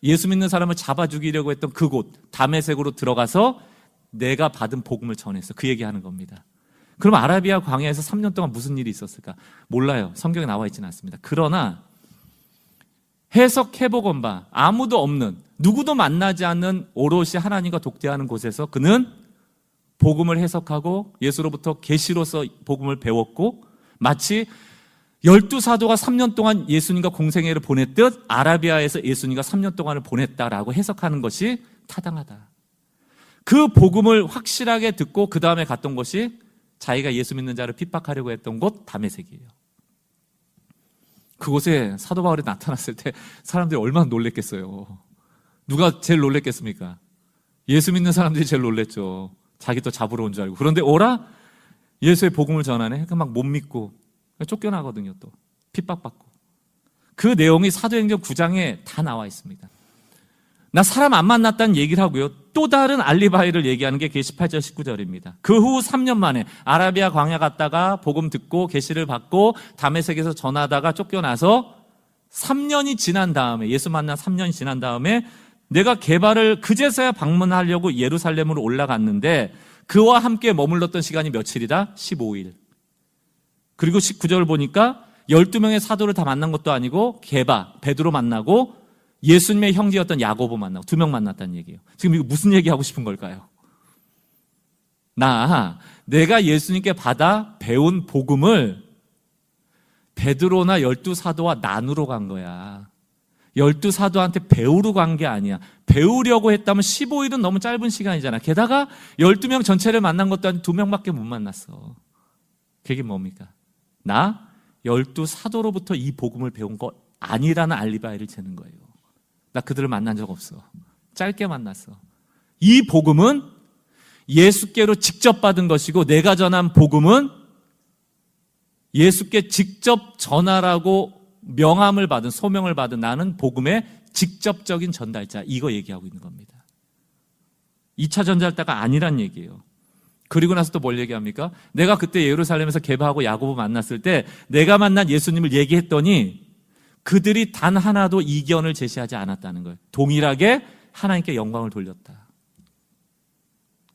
예수 믿는 사람을 잡아 죽이려고 했던 그곳 다메섹으로 들어가서 내가 받은 복음을 전했어. 그 얘기하는 겁니다. 그럼 아라비아 광야에서 3년 동안 무슨 일이 있었을까? 몰라요. 성경에 나와 있지는 않습니다. 그러나 해석해보건 봐. 아무도 없는, 누구도 만나지 않는 오롯이 하나님과 독대하는 곳에서 그는 복음을 해석하고 예수로부터 계시로서 복음을 배웠고, 마치 12사도가 3년 동안 예수님과 공생애를 보냈듯 아라비아에서 예수님과 3년 동안을 보냈다라고 해석하는 것이 타당하다. 그 복음을 확실하게 듣고 그 다음에 갔던 곳이 자기가 예수 믿는 자를 핍박하려고 했던 곳 다메섹이에요. 그곳에 사도 바울이 나타났을 때 사람들이 얼마나 놀랬겠어요. 누가 제일 놀랬겠습니까? 예수 믿는 사람들이 제일 놀랬죠. 자기 또 잡으러 온 줄 알고. 그런데 오라? 예수의 복음을 전하네. 막 못 믿고 쫓겨나거든요. 또 핍박받고. 그 내용이 사도행전 9장에 다 나와 있습니다. 나 사람 안 만났다는 얘기를 하고요. 또 다른 알리바이를 얘기하는 게 그게 18절 19절입니다. 그 후 3년 만에 아라비아 광야 갔다가 복음 듣고 계시를 받고 다메섹에서 전하다가 쫓겨나서 3년이 지난 다음에, 예수 만난 3년이 지난 다음에 내가 게바를 그제서야 방문하려고 예루살렘으로 올라갔는데 그와 함께 머물렀던 시간이 며칠이다? 15일. 그리고 19절을 보니까 12명의 사도를 다 만난 것도 아니고 게바, 베드로 만나고 예수님의 형제였던 야고보 만나고 2명 만났다는 얘기예요. 지금 이거 무슨 얘기하고 싶은 걸까요? 내가 예수님께 받아 배운 복음을 베드로나 12사도와 나누러 간 거야. 12사도한테 배우러 간 게 아니야. 배우려고 했다면 15일은 너무 짧은 시간이잖아. 게다가 12명 전체를 만난 것도 아니고 2명밖에 못 만났어. 그게 뭡니까? 나 12사도로부터 이 복음을 배운 거 아니라는 알리바이를 재는 거예요. 나 그들을 만난 적 없어. 짧게 만났어. 이 복음은 예수께로 직접 받은 것이고 내가 전한 복음은 예수께 직접 전하라고 명함을 받은, 소명을 받은 나는 복음의 직접적인 전달자, 이거 얘기하고 있는 겁니다. 2차 전달자가 아니란 얘기예요. 그리고 나서 또 뭘 얘기합니까? 내가 그때 예루살렘에서 게바하고 야고보 만났을 때 내가 만난 예수님을 얘기했더니 그들이 단 하나도 이견을 제시하지 않았다는 거예요. 동일하게 하나님께 영광을 돌렸다.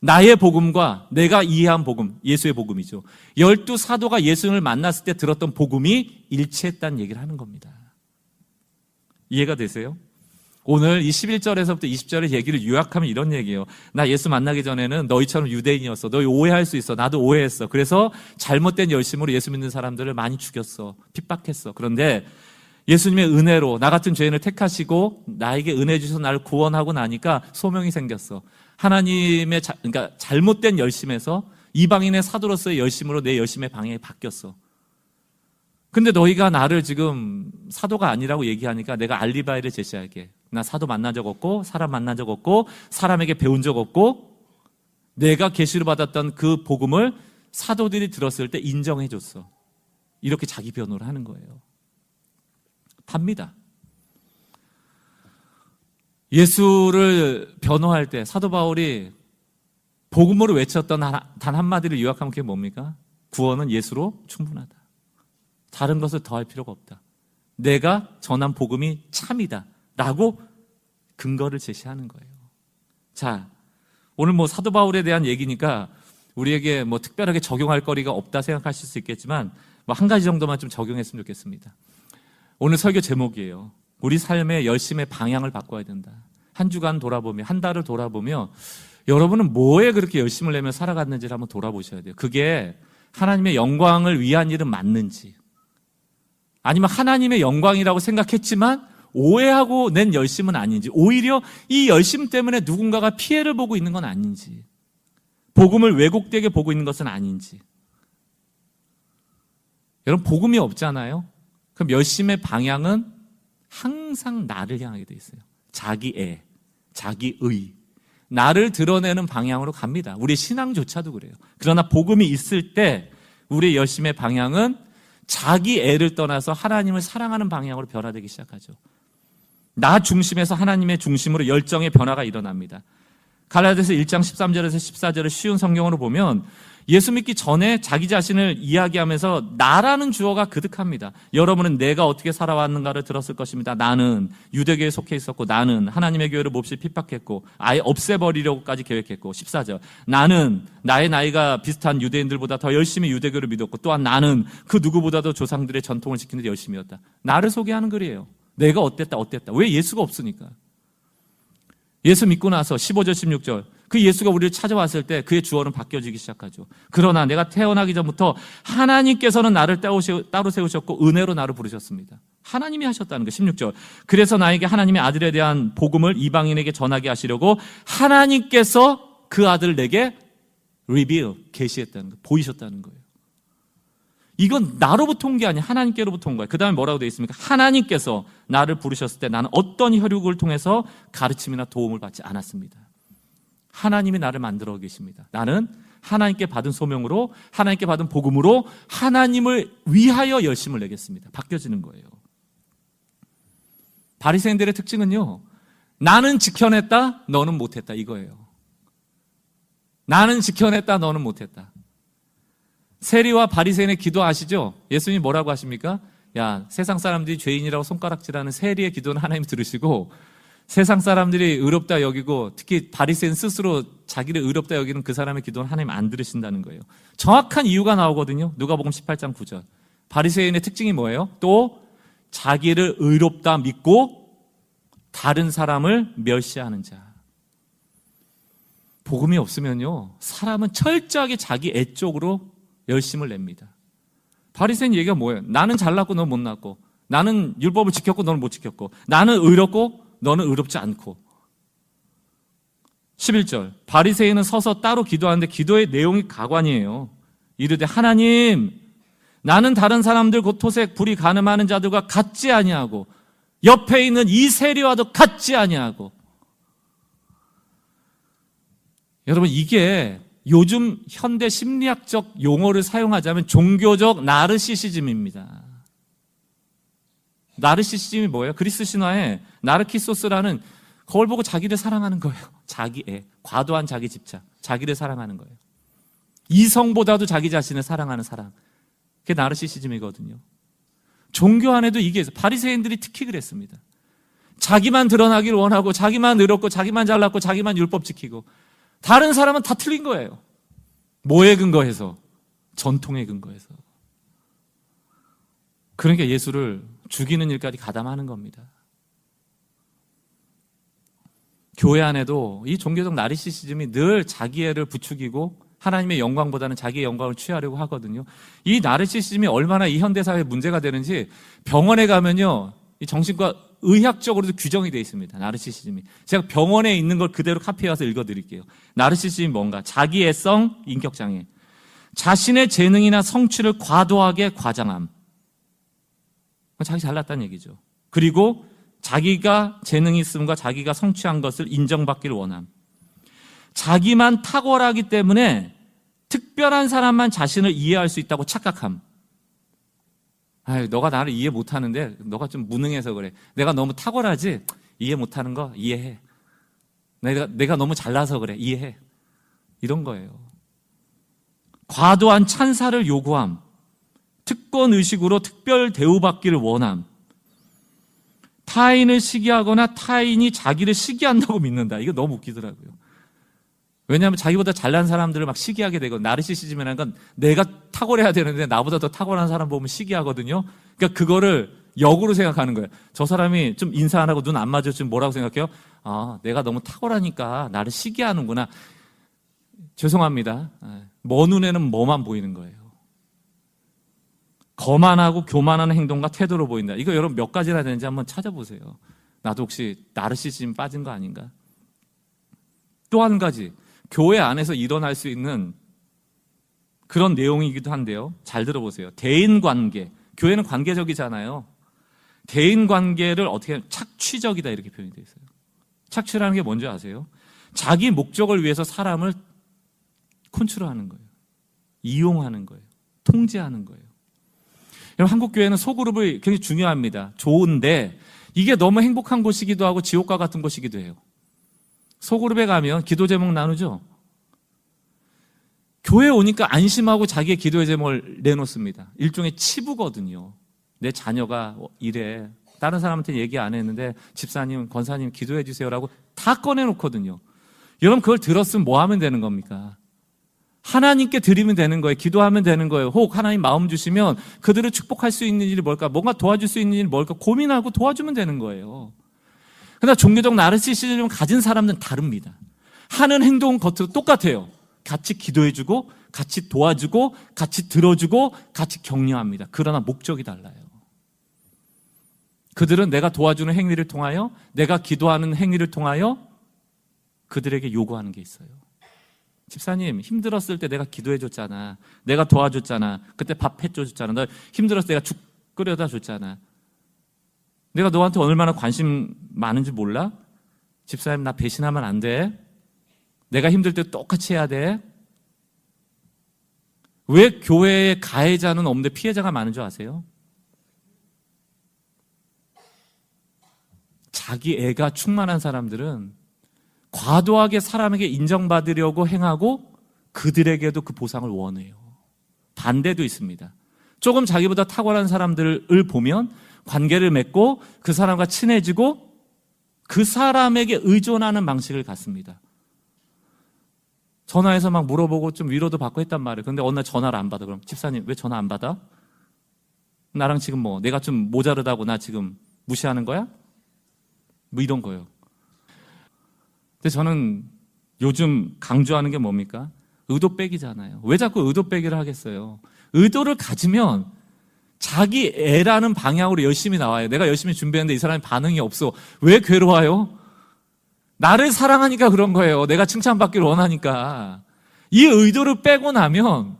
나의 복음과 내가 이해한 복음, 예수의 복음이죠. 12사도가 예수님을 만났을 때 들었던 복음이 일치했다는 얘기를 하는 겁니다. 이해가 되세요? 오늘 이 11절에서부터 20절의 얘기를 요약하면 이런 얘기예요. 나 예수 만나기 전에는 너희처럼 유대인이었어. 너희 오해할 수 있어. 나도 오해했어. 그래서 잘못된 열심으로 예수 믿는 사람들을 많이 죽였어. 핍박했어. 그런데 예수님의 은혜로 나 같은 죄인을 택하시고 나에게 은혜 주셔서 나를 구원하고 나니까 소명이 생겼어. 하나님의 그러니까 잘못된 열심에서 이방인의 사도로서의 열심으로 내 열심의 방향이 바뀌었어. 근데 너희가 나를 지금 사도가 아니라고 얘기하니까 내가 알리바이를 제시할게. 나 사도 만난 적 없고 사람 만난 적 없고 사람에게 배운 적 없고 내가 계시를 받았던 그 복음을 사도들이 들었을 때 인정해 줬어. 이렇게 자기 변호를 하는 거예요. 팝니다. 예수를 변호할 때 사도 바울이 복음으로 외쳤던 단 한마디를 요약하면 그게 뭡니까? 구원은 예수로 충분하다. 다른 것을 더할 필요가 없다. 내가 전한 복음이 참이다 라고 근거를 제시하는 거예요. 자, 오늘 사도 바울에 대한 얘기니까 우리에게 특별하게 적용할 거리가 없다 생각하실 수 있겠지만 한 가지 정도만 좀 적용했으면 좋겠습니다. 오늘 설교 제목이에요. 우리 삶의 열심의 방향을 바꿔야 된다. 한 주간 돌아보며, 한 달을 돌아보며 여러분은 뭐에 그렇게 열심을 내며 살아갔는지를 한번 돌아보셔야 돼요. 그게 하나님의 영광을 위한 일은 맞는지, 아니면 하나님의 영광이라고 생각했지만 오해하고 낸 열심은 아닌지, 오히려 이 열심 때문에 누군가가 피해를 보고 있는 건 아닌지, 복음을 왜곡되게 보고 있는 것은 아닌지. 여러분, 복음이 없잖아요. 그럼 열심의 방향은 항상 나를 향하게 돼 있어요. 자기애, 자기의, 나를 드러내는 방향으로 갑니다. 우리 신앙조차도 그래요. 그러나 복음이 있을 때 우리의 열심의 방향은 자기애를 떠나서 하나님을 사랑하는 방향으로 변화되기 시작하죠. 나 중심에서 하나님의 중심으로 열정의 변화가 일어납니다. 갈라디아서 1장 13절에서 14절을 쉬운 성경으로 보면 예수 믿기 전에 자기 자신을 이야기하면서 나라는 주어가 그득합니다. 여러분은 내가 어떻게 살아왔는가를 들었을 것입니다. 나는 유대교에 속해 있었고, 나는 하나님의 교회를 몹시 핍박했고 아예 없애버리려고까지 계획했고, 14절 나는 나의 나이가 비슷한 유대인들보다 더 열심히 유대교를 믿었고, 또한 나는 그 누구보다도 조상들의 전통을 지키는 데 열심이었다. 나를 소개하는 글이에요. 내가 어땠다. 왜? 예수가 없으니까. 예수 믿고 나서 15절 16절 그 예수가 우리를 찾아왔을 때 그의 주어는 바뀌어지기 시작하죠. 그러나 내가 태어나기 전부터 하나님께서는 나를 따로 세우셨고 은혜로 나를 부르셨습니다. 하나님이 하셨다는 거. 16절 그래서 나에게 하나님의 아들에 대한 복음을 이방인에게 전하게 하시려고 하나님께서 그 아들을 내게 계시했다는 거, 보이셨다는 거예요. 이건 나로부터 온 게 아니야. 하나님께로부터 온 거예요. 그 다음에 뭐라고 되어 있습니까? 하나님께서 나를 부르셨을 때 나는 어떤 혈육을 통해서 가르침이나 도움을 받지 않았습니다. 하나님이 나를 만들어 계십니다. 나는 하나님께 받은 소명으로, 하나님께 받은 복음으로 하나님을 위하여 열심을 내겠습니다. 바뀌어지는 거예요. 바리새인들의 특징은요, 나는 지켜냈다, 너는 못했다, 이거예요. 나는 지켜냈다, 너는 못했다. 세리와 바리새인의 기도 아시죠? 예수님이 뭐라고 하십니까? 야, 세상 사람들이 죄인이라고 손가락질하는 세리의 기도는 하나님이 들으시고, 세상 사람들이 의롭다 여기고, 특히 바리새인 스스로 자기를 의롭다 여기는 그 사람의 기도는 하나님 안 들으신다는 거예요. 정확한 이유가 나오거든요. 누가복음 18장 9절. 바리새인의 특징이 뭐예요? 또 자기를 의롭다 믿고 다른 사람을 멸시하는 자. 복음이 없으면요, 사람은 철저하게 자기 애 쪽으로 열심을 냅니다. 바리새인 얘기가 뭐예요? 나는 잘났고 너는 못났고, 나는 율법을 지켰고 너는 못 지켰고, 나는 의롭고 너는 의롭지 않고. 11절 바리새인은 서서 따로 기도하는데 기도의 내용이 가관이에요. 이르되 하나님, 나는 다른 사람들 곧 토색 불이 간음하는 자들과 같지 아니하고 옆에 있는 이 세리와도 같지 아니하고. 여러분, 이게 요즘 현대 심리학적 용어를 사용하자면 종교적 나르시시즘입니다. 나르시시즘이 뭐예요? 그리스 신화에 나르키소스라는, 거울 보고 자기를 사랑하는 거예요. 자기애, 과도한 자기 집착, 자기를 사랑하는 거예요. 이성보다도 자기 자신을 사랑하는 사랑. 그게 나르시시즘이거든요. 종교 안에도 이게 있어요. 바리새인들이 특히 그랬습니다. 자기만 드러나기를 원하고, 자기만 의롭고, 자기만 잘났고, 자기만 율법 지키고, 다른 사람은 다 틀린 거예요. 뭐에 근거해서? 전통에 근거해서. 그러니까 예수를 죽이는 일까지 가담하는 겁니다. 교회 안에도 이 종교적 나르시시즘이 늘 자기애를 부추기고 하나님의 영광보다는 자기의 영광을 취하려고 하거든요. 이 나르시시즘이 얼마나 이 현대사회에 문제가 되는지 병원에 가면요, 이 정신과 의학적으로도 규정이 되어 있습니다. 나르시시즘이. 제가 병원에 있는 걸 그대로 카피해와서 읽어드릴게요. 나르시시즘이 뭔가? 자기애성 인격장애, 자신의 재능이나 성취를 과도하게 과장함. 자기 잘났다는 얘기죠. 그리고 자기가 재능이 있음과 자기가 성취한 것을 인정받기를 원함. 자기만 탁월하기 때문에 특별한 사람만 자신을 이해할 수 있다고 착각함. 너가 나를 이해 못하는데 너가 좀 무능해서 그래. 내가 너무 탁월하지? 이해 못하는 거 이해해. 내가 너무 잘나서 그래. 이해해. 이런 거예요. 과도한 찬사를 요구함. 특권 의식으로 특별 대우받기를 원함. 타인을 시기하거나 타인이 자기를 시기한다고 믿는다. 이거 너무 웃기더라고요. 왜냐하면 자기보다 잘난 사람들을 막 시기하게 되고, 나르시시즘이라는 건 내가 탁월해야 되는데 나보다 더 탁월한 사람 보면 시기하거든요. 그러니까 그거를 역으로 생각하는 거예요. 저 사람이 좀 인사 안 하고 눈 안 마주치면 뭐라고 생각해요? 내가 너무 탁월하니까 나를 시기하는구나. 죄송합니다. 뭐 눈에는 뭐만 보이는 거예요. 거만하고 교만한 행동과 태도로 보인다. 이거 여러분 몇 가지나 되는지 한번 찾아보세요. 나도 혹시 나르시시즘 빠진 거 아닌가? 또 한 가지, 교회 안에서 일어날 수 있는 그런 내용이기도 한데요. 잘 들어보세요. 대인관계. 교회는 관계적이잖아요. 대인관계를 어떻게 하면 착취적이다, 이렇게 표현이 되어 있어요. 착취라는 게 뭔지 아세요? 자기 목적을 위해서 사람을 컨트롤하는 거예요. 이용하는 거예요. 통제하는 거예요. 여러분, 한국 교회는 소그룹이 굉장히 중요합니다. 좋은데 이게 너무 행복한 곳이기도 하고 지옥과 같은 곳이기도 해요. 소그룹에 가면 기도 제목 나누죠. 교회에 오니까 안심하고 자기의 기도의 제목을 내놓습니다. 일종의 치부거든요. 내 자녀가 이래. 다른 사람한테 얘기 안 했는데 집사님, 권사님 기도해 주세요라고 다 꺼내놓거든요. 여러분 그걸 들었으면 뭐 하면 되는 겁니까? 하나님께 드리면 되는 거예요. 기도하면 되는 거예요. 혹 하나님 마음 주시면 그들을 축복할 수 있는 일이 뭘까? 뭔가 도와줄 수 있는 일이 뭘까? 고민하고 도와주면 되는 거예요. 그러나 종교적 나르시시즘을 가진 사람들은 다릅니다. 하는 행동은 겉으로 똑같아요. 같이 기도해주고 같이 도와주고 같이 들어주고 같이 격려합니다. 그러나 목적이 달라요. 그들은 내가 도와주는 행위를 통하여, 내가 기도하는 행위를 통하여 그들에게 요구하는 게 있어요. 집사님, 힘들었을 때 내가 기도해줬잖아. 내가 도와줬잖아. 그때 밥 해줘줬잖아. 너 힘들었을 때 내가 죽 끓여다 줬잖아. 내가 너한테 얼마나 관심 많은지 몰라? 집사님, 나 배신하면 안 돼. 내가 힘들 때 똑같이 해야 돼. 왜 교회에 가해자는 없는데 피해자가 많은 줄 아세요? 자기 애가 충만한 사람들은 과도하게 사람에게 인정받으려고 행하고 그들에게도 그 보상을 원해요. 반대도 있습니다. 조금 자기보다 탁월한 사람들을 보면 관계를 맺고 그 사람과 친해지고 그 사람에게 의존하는 방식을 갖습니다. 전화해서 막 물어보고 좀 위로도 받고 했단 말이에요. 근데 어느 날 전화를 안 받아. 그럼 집사님 왜 전화 안 받아? 나랑 지금 뭐 내가 좀 모자르다고 나 지금 무시하는 거야? 뭐 이런 거예요. 근데 저는 요즘 강조하는 게 뭡니까? 의도 빼기잖아요. 왜 자꾸 의도 빼기를 하겠어요? 의도를 가지면 자기 애라는 방향으로 열심히 나와요. 내가 열심히 준비했는데 이 사람이 반응이 없어. 왜 괴로워요? 나를 사랑하니까 그런 거예요. 내가 칭찬받기를 원하니까. 이 의도를 빼고 나면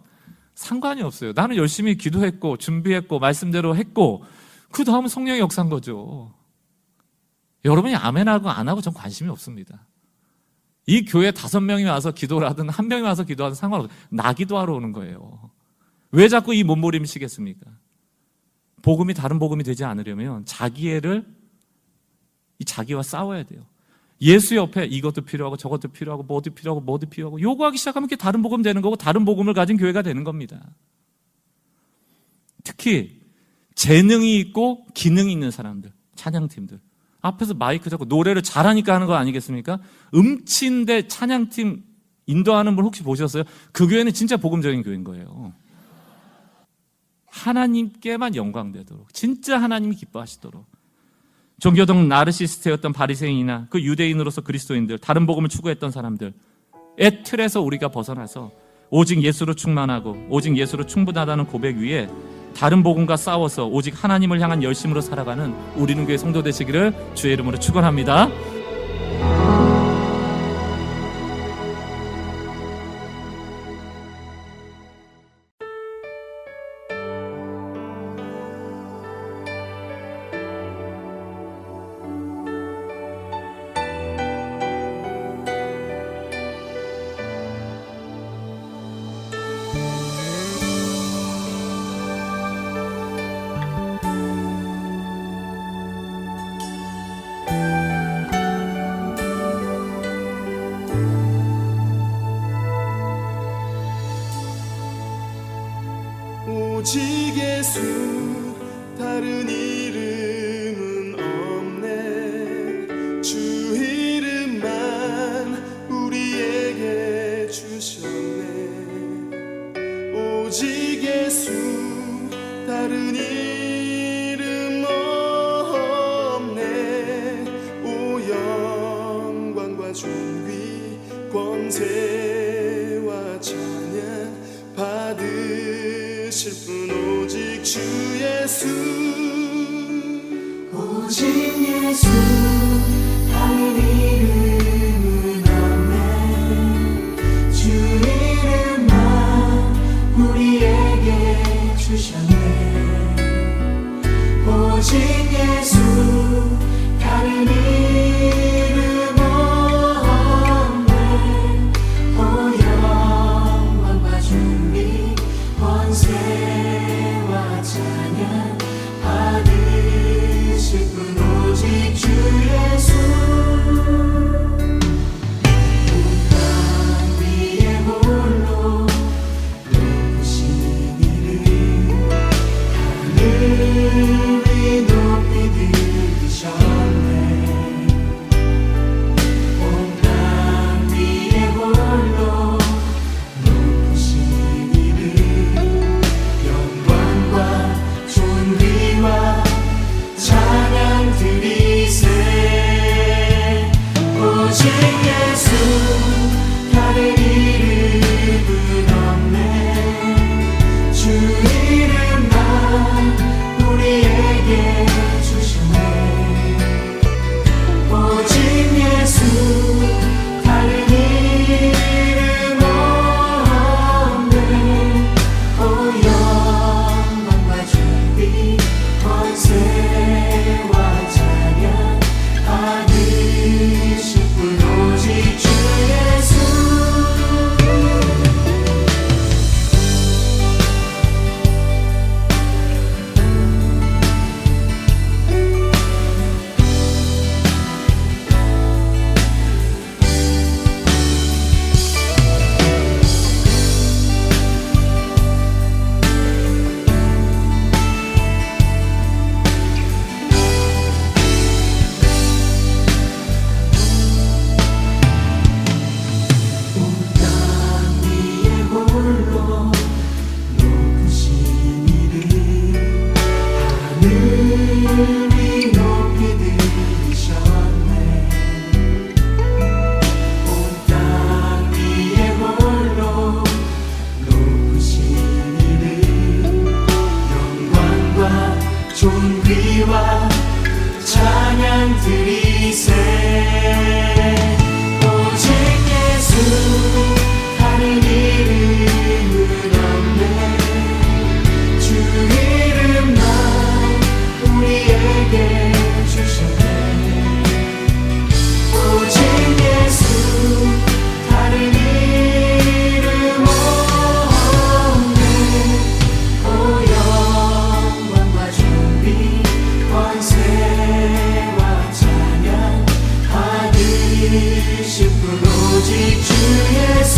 상관이 없어요. 나는 열심히 기도했고 준비했고 말씀대로 했고 그 다음은 성령의 역사인 거죠. 여러분이 아멘하고 안 하고 전 관심이 없습니다. 이 교회 5명이 와서 기도를 하든 1명이 와서 기도하든 상관없어요. 나 기도하러 오는 거예요. 왜 자꾸 이 몸부림치겠습니까? 복음이 다른 복음이 되지 않으려면 자기애를 이 자기와 싸워야 돼요. 예수 옆에 이것도 필요하고 저것도 필요하고 뭐도 필요하고 뭐도 필요하고 요구하기 시작하면 그게 다른 복음 되는 거고 다른 복음을 가진 교회가 되는 겁니다. 특히 재능이 있고 기능이 있는 사람들, 찬양팀들 앞에서 마이크 잡고 노래를 잘하니까 하는 거 아니겠습니까? 음치인데 찬양팀 인도하는 분 혹시 보셨어요? 그 교회는 진짜 복음적인 교회인 거예요. 하나님께만 영광되도록, 진짜 하나님이 기뻐하시도록. 종교적 나르시스트였던 바리새인이나 그 유대인으로서 그리스도인들, 다른 복음을 추구했던 사람들의 틀에서 우리가 벗어나서 오직 예수로 충만하고 오직 예수로 충분하다는 고백 위에 다른 복음과 싸워서 오직 하나님을 향한 열심으로 살아가는 우리는 교회 성도 되시기를 주의 이름으로 축원합니다. 오직 예수 다른 이름은 없네. 주 이름만 우리에게 주셨네. 오직 예수 다른 이름 없네. 오 영광과 존귀 권세와 찬양 받으실 분 오직 주 예수. 오직 예수 다른 이름은 없네. 주 이름만 우리에게 주셨네. 오직 예수 다른 이름 없네. 오 영광과 존귀 권세와 찬양 받으실 분 오직 주 예수 다른 이름은 없네 주 이름만 우리에게 주셨네 오직 예수 다른 이름 없네 오 영광과 존귀 권세와 찬양 받으실 분 오직 주 예수 땅 위에 홀로 높으신 이름 하늘이 높이 들으셨네 온 땅 위에 홀로 높으신 이름 영광과 존귀와 찬양 드리세 오직 예수 다른 이름은 없네 주 이름만 우리에게 주셨네 오직 예수 다른 이름 없네 오 영광과 존귀 권세와 찬양 받으실 분 오직 주 예수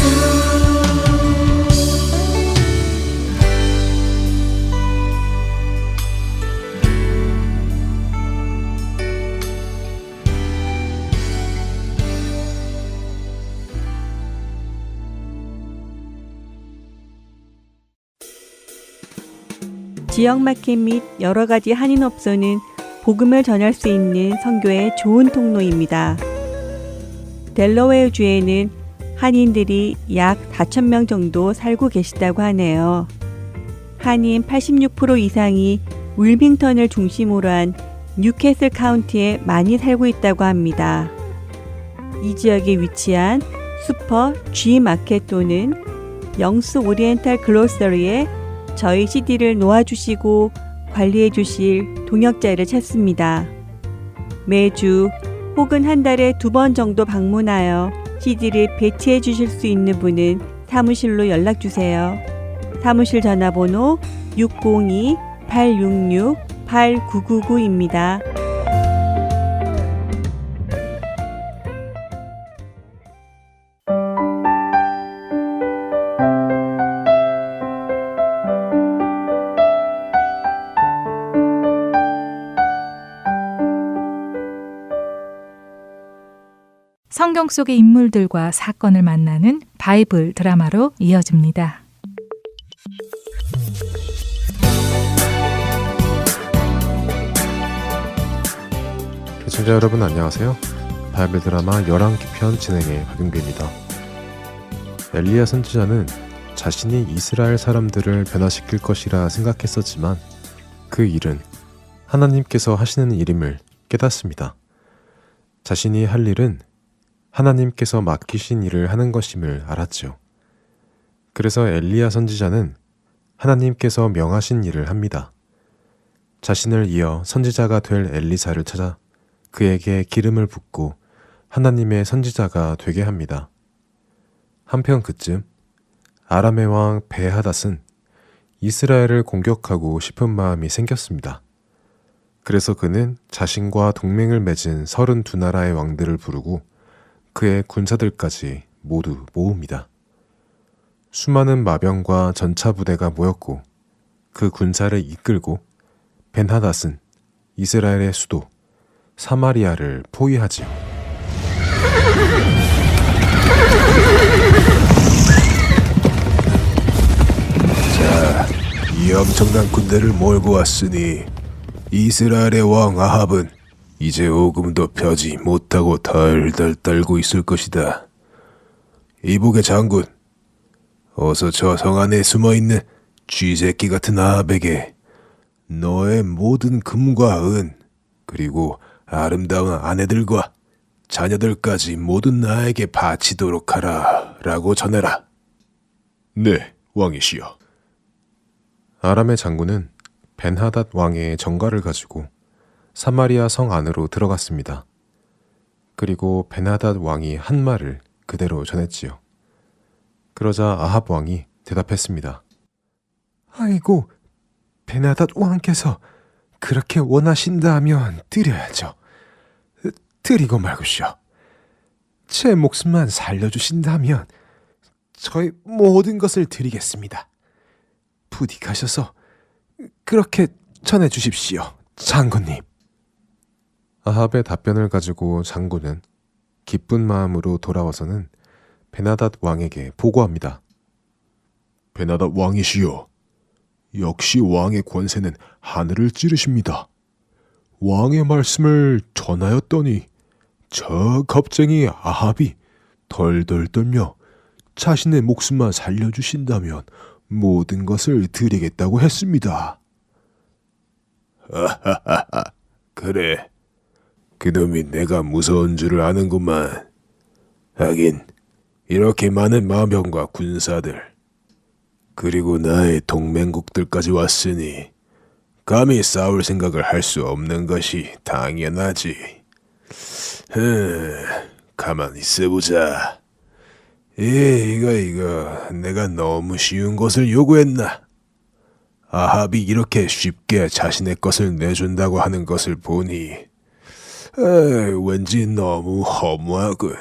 지역마켓 및 여러 가지 한인업소는 복음을 전할 수 있는 선교의 좋은 통로입니다. 델러웨어주에는 한인들이 약 4,000명 정도 살고 계시다고 하네요. 한인 86% 이상이 윌밍턴을 중심으로 한 뉴캐슬 카운티에 많이 살고 있다고 합니다. 이 지역에 위치한 슈퍼 G마켓 또는 영스 오리엔탈 글로서리에 저희 CD를 놓아주시고 관리해 주실 동역자를 찾습니다. 매주 혹은 한 달에 2번 정도 방문하여 CD를 배치해 주실 수 있는 분은 사무실로 연락 주세요. 사무실 전화번호 602-866-8999입니다. 성경 속의 인물들과 사건을 만나는 바이블 드라마로 이어집니다. 시청자 여러분 안녕하세요. 바이블 드라마 열왕기편 진행의 박윤규입니다. 엘리야 선지자는 자신이 이스라엘 사람들을 변화시킬 것이라 생각했었지만 그 일은 하나님께서 하시는 일임을 깨닫습니다. 자신이 할 일은 하나님께서 맡기신 일을 하는 것임을 알았죠. 그래서 엘리야 선지자는 하나님께서 명하신 일을 합니다. 자신을 이어 선지자가 될 엘리사를 찾아 그에게 기름을 붓고 하나님의 선지자가 되게 합니다. 한편 그쯤 아람의 왕 베하닷은 이스라엘을 공격하고 싶은 마음이 생겼습니다. 그래서 그는 자신과 동맹을 맺은 32나라의 왕들을 부르고 그의 군사들까지 모두 모읍니다. 수많은 마병과 전차 부대가 모였고 그 군사를 이끌고 벤하닷은 이스라엘의 수도 사마리아를 포위하지요. 자, 이 엄청난 군대를 몰고 왔으니 이스라엘의 왕 아합은 이제 오금도 펴지 못하고 덜덜 떨고 있을 것이다. 이복의 장군, 어서 저 성 안에 숨어있는 쥐새끼 같은 아합에게 너의 모든 금과 은, 그리고 아름다운 아내들과 자녀들까지 모두 나에게 바치도록 하라 라고 전해라. 네, 왕이시여. 아람의 장군은 벤하닷 왕의 전가를 가지고 사마리아 성 안으로 들어갔습니다. 그리고 벤하닷 왕이 한 말을 그대로 전했지요. 그러자 아합 왕이 대답했습니다. 아이고, 벤하닷 왕께서 그렇게 원하신다면 드려야죠. 드리고 말고요. 제 목숨만 살려주신다면 저의 모든 것을 드리겠습니다. 부디 가셔서 그렇게 전해주십시오, 장군님. 아합의 답변을 가지고 장군은 기쁜 마음으로 돌아와서는 베나닷 왕에게 보고합니다. 베나닷 왕이시여, 역시 왕의 권세는 하늘을 찌르십니다. 왕의 말씀을 전하였더니 저 겁쟁이 아합이 덜덜 떨며 자신의 목숨만 살려주신다면 모든 것을 드리겠다고 했습니다. 하하하하, 그래. 그놈이 내가 무서운 줄을 아는구만. 하긴 이렇게 많은 마병과 군사들, 그리고 나의 동맹국들까지 왔으니 감히 싸울 생각을 할 수 없는 것이 당연하지. 가만히 있어보자. 이거 내가 너무 쉬운 것을 요구했나? 아합이 이렇게 쉽게 자신의 것을 내준다고 하는 것을 보니 왠지 너무 허무하군.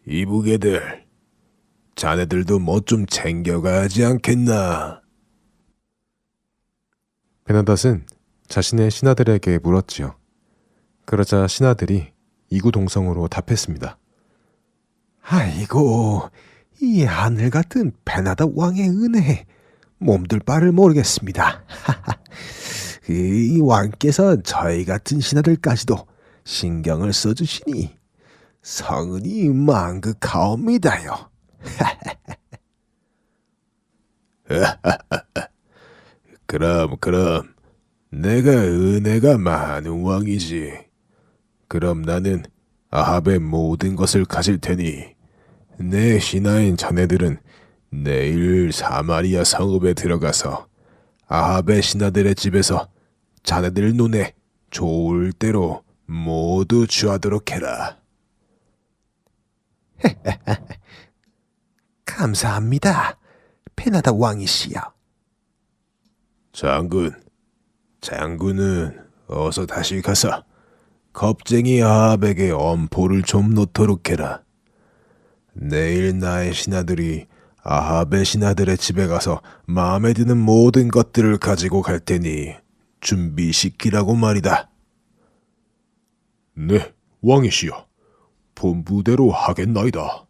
이북애들, 자네들도 뭐 좀 챙겨가야 하지 않겠나? 베나닷은 자신의 신하들에게 물었지요. 그러자 신하들이 이구동성으로 답했습니다. 아이고, 이 하늘 같은 베나닷 왕의 은혜에 몸둘 바를 모르겠습니다. 이 왕께서 저희 같은 신하들까지도 신경을 써주시니 성은이 만극하옵니다요. 그럼 내가 은혜가 많은 왕이지. 그럼 나는 아합의 모든 것을 가질 테니 내 신하인 자네들은 내일 사마리아 성읍에 들어가서 아합의 신하들의 집에서 자네들 눈에 좋을 대로 모두 취하도록 해라. 감사합니다, 베나닷 왕이시여. 장군은 어서 다시 가서 겁쟁이 아합에게 엄포를 좀 놓도록 해라. 내일 나의 신하들이 아합의 신하들의 집에 가서 마음에 드는 모든 것들을 가지고 갈 테니 준비시키라고 말이다. 네, 왕이시여. 본부대로 하겠나이다.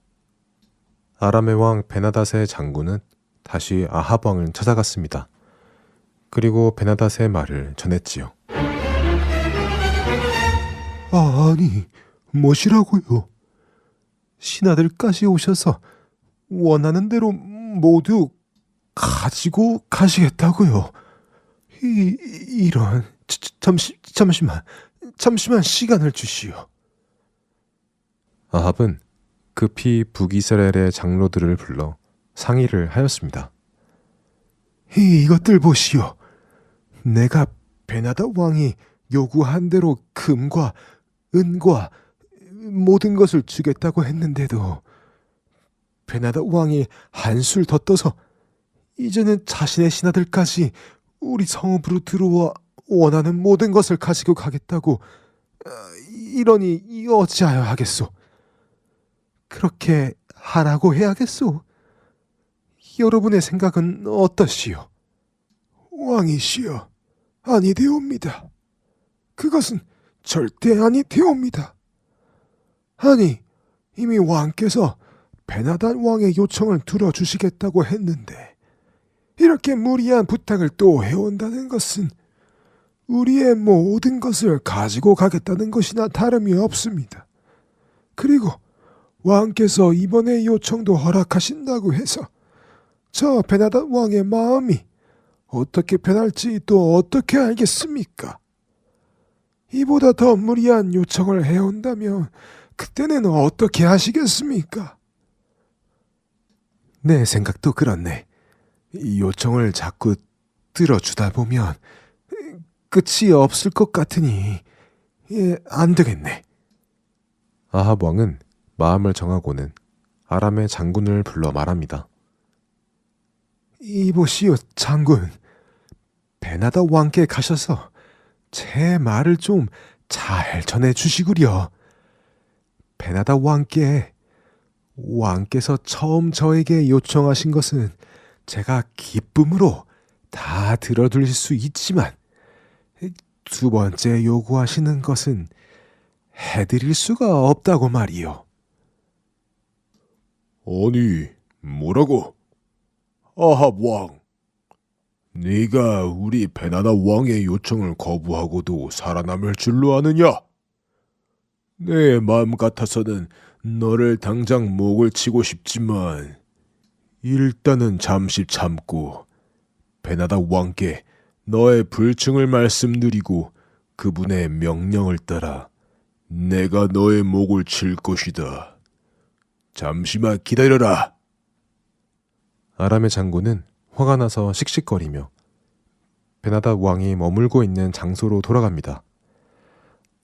아람의 왕 베나닷의 장군은 다시 아합 왕을 찾아갔습니다. 그리고 베나닷의 말을 전했지요. 아니, 뭐시라고요? 신하들까지 오셔서 원하는 대로 모두 가지고 가시겠다고요? 이런... 잠시만 시간을 주시오. 아합은 급히 북이스라엘의 장로들을 불러 상의를 하였습니다. 이것들 보시오. 내가 베나닷 왕이 요구한 대로 금과 은과 모든 것을 주겠다고 했는데도 베나닷 왕이 한술 더 떠서 이제는 자신의 신하들까지 우리 성읍으로 들어와 원하는 모든 것을 가지고 가겠다고, 이러니 어찌하여 하겠소? 그렇게 하라고 해야겠소? 여러분의 생각은 어떠시오? 왕이시여, 아니되옵니다. 그것은 절대 아니되옵니다. 아니, 이미 왕께서 베나닷 왕의 요청을 들어주시겠다고 했는데 이렇게 무리한 부탁을 또 해온다는 것은 우리의 모든 것을 가지고 가겠다는 것이나 다름이 없습니다. 그리고 왕께서 이번의 요청도 허락하신다고 해서 저 베나다 왕의 마음이 어떻게 변할지 또 어떻게 알겠습니까? 이보다 더 무리한 요청을 해온다면 그때는 어떻게 하시겠습니까? 내 생각도 그렇네. 이 요청을 자꾸 들어주다 보면 끝이 없을 것 같으니 안 되겠네. 아합 왕은 마음을 정하고는 아람의 장군을 불러 말합니다. 이보시오 장군, 베나다 왕께 가셔서 제 말을 좀 잘 전해주시구려. 베나다 왕께서 처음 저에게 요청하신 것은 제가 기쁨으로 다 들어드릴 수 있지만 두 번째 요구하시는 것은 해드릴 수가 없다고 말이요. 아니, 뭐라고? 아합 왕, 네가 우리 베나다 왕의 요청을 거부하고도 살아남을 줄로 아느냐? 내 마음 같아서는 너를 당장 목을 치고 싶지만 일단은 잠시 참고 베나다 왕께 너의 불충을 말씀드리고 그분의 명령을 따라 내가 너의 목을 칠 것이다. 잠시만 기다려라. 아람의 장군은 화가 나서 씩씩거리며 베나다 왕이 머물고 있는 장소로 돌아갑니다.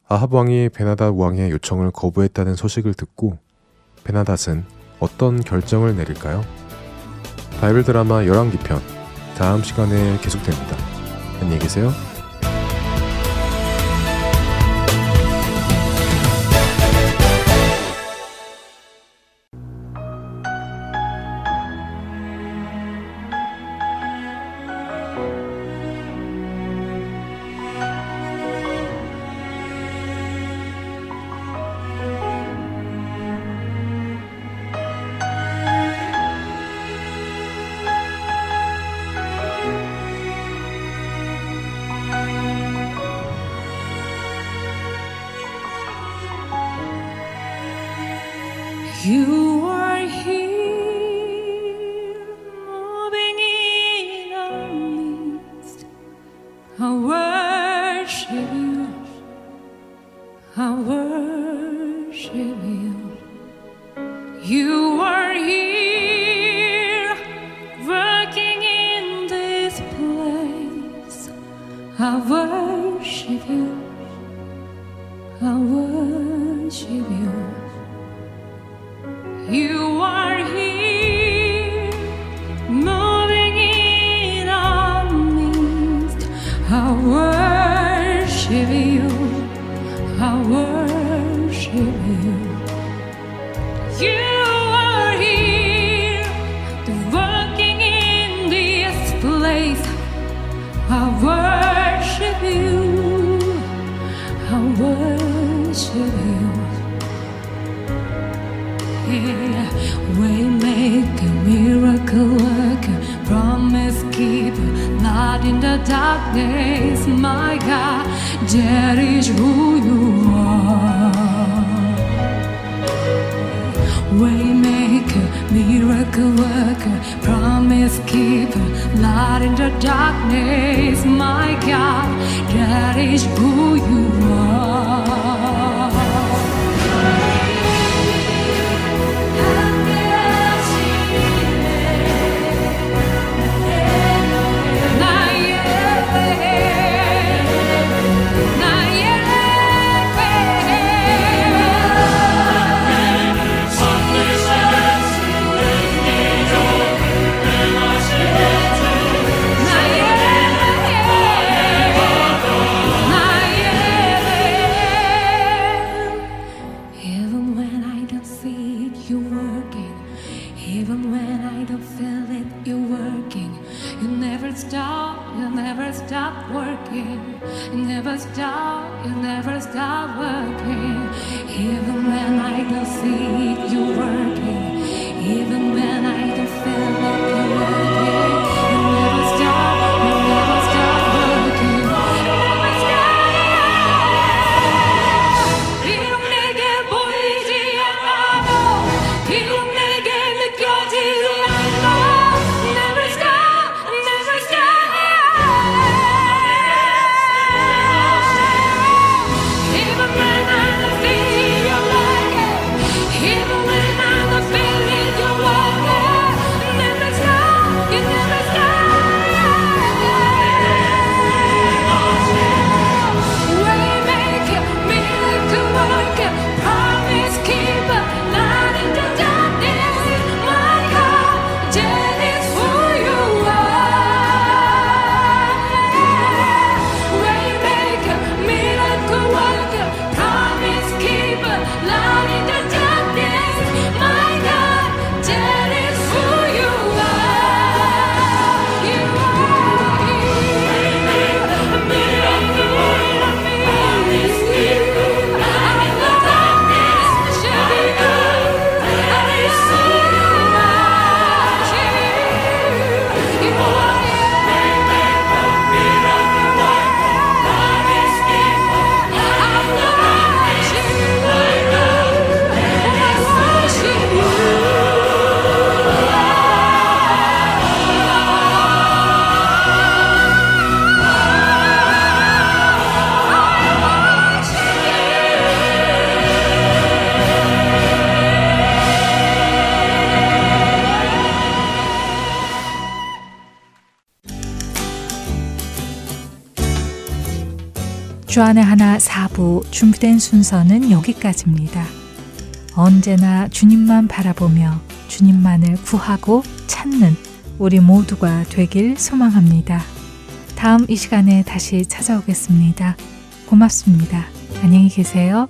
아합 왕이 베나다 왕의 요청을 거부했다는 소식을 듣고 베나닷은 어떤 결정을 내릴까요? 바이블 드라마 열왕기편 다음 시간에 계속됩니다. 안녕히 계세요. You are here, moving in our midst. I worship you, I worship you. You are here, working in this place. I worship you, I worship you. You are here, moving in our midst. I worship you, I worship you. You are here, working in this place. I worship you, I worship you. Waymaker, miracle worker, promise keeper, light in the darkness, my God, that is who you are. Waymaker, miracle worker, promise keeper, light in the darkness, my God, that is who you are. 주안의 하나 4부 준비된 순서는 여기까지입니다. 언제나 주님만 바라보며 주님만을 구하고 찾는 우리 모두가 되길 소망합니다. 다음 이 시간에 다시 찾아오겠습니다. 고맙습니다. 안녕히 계세요.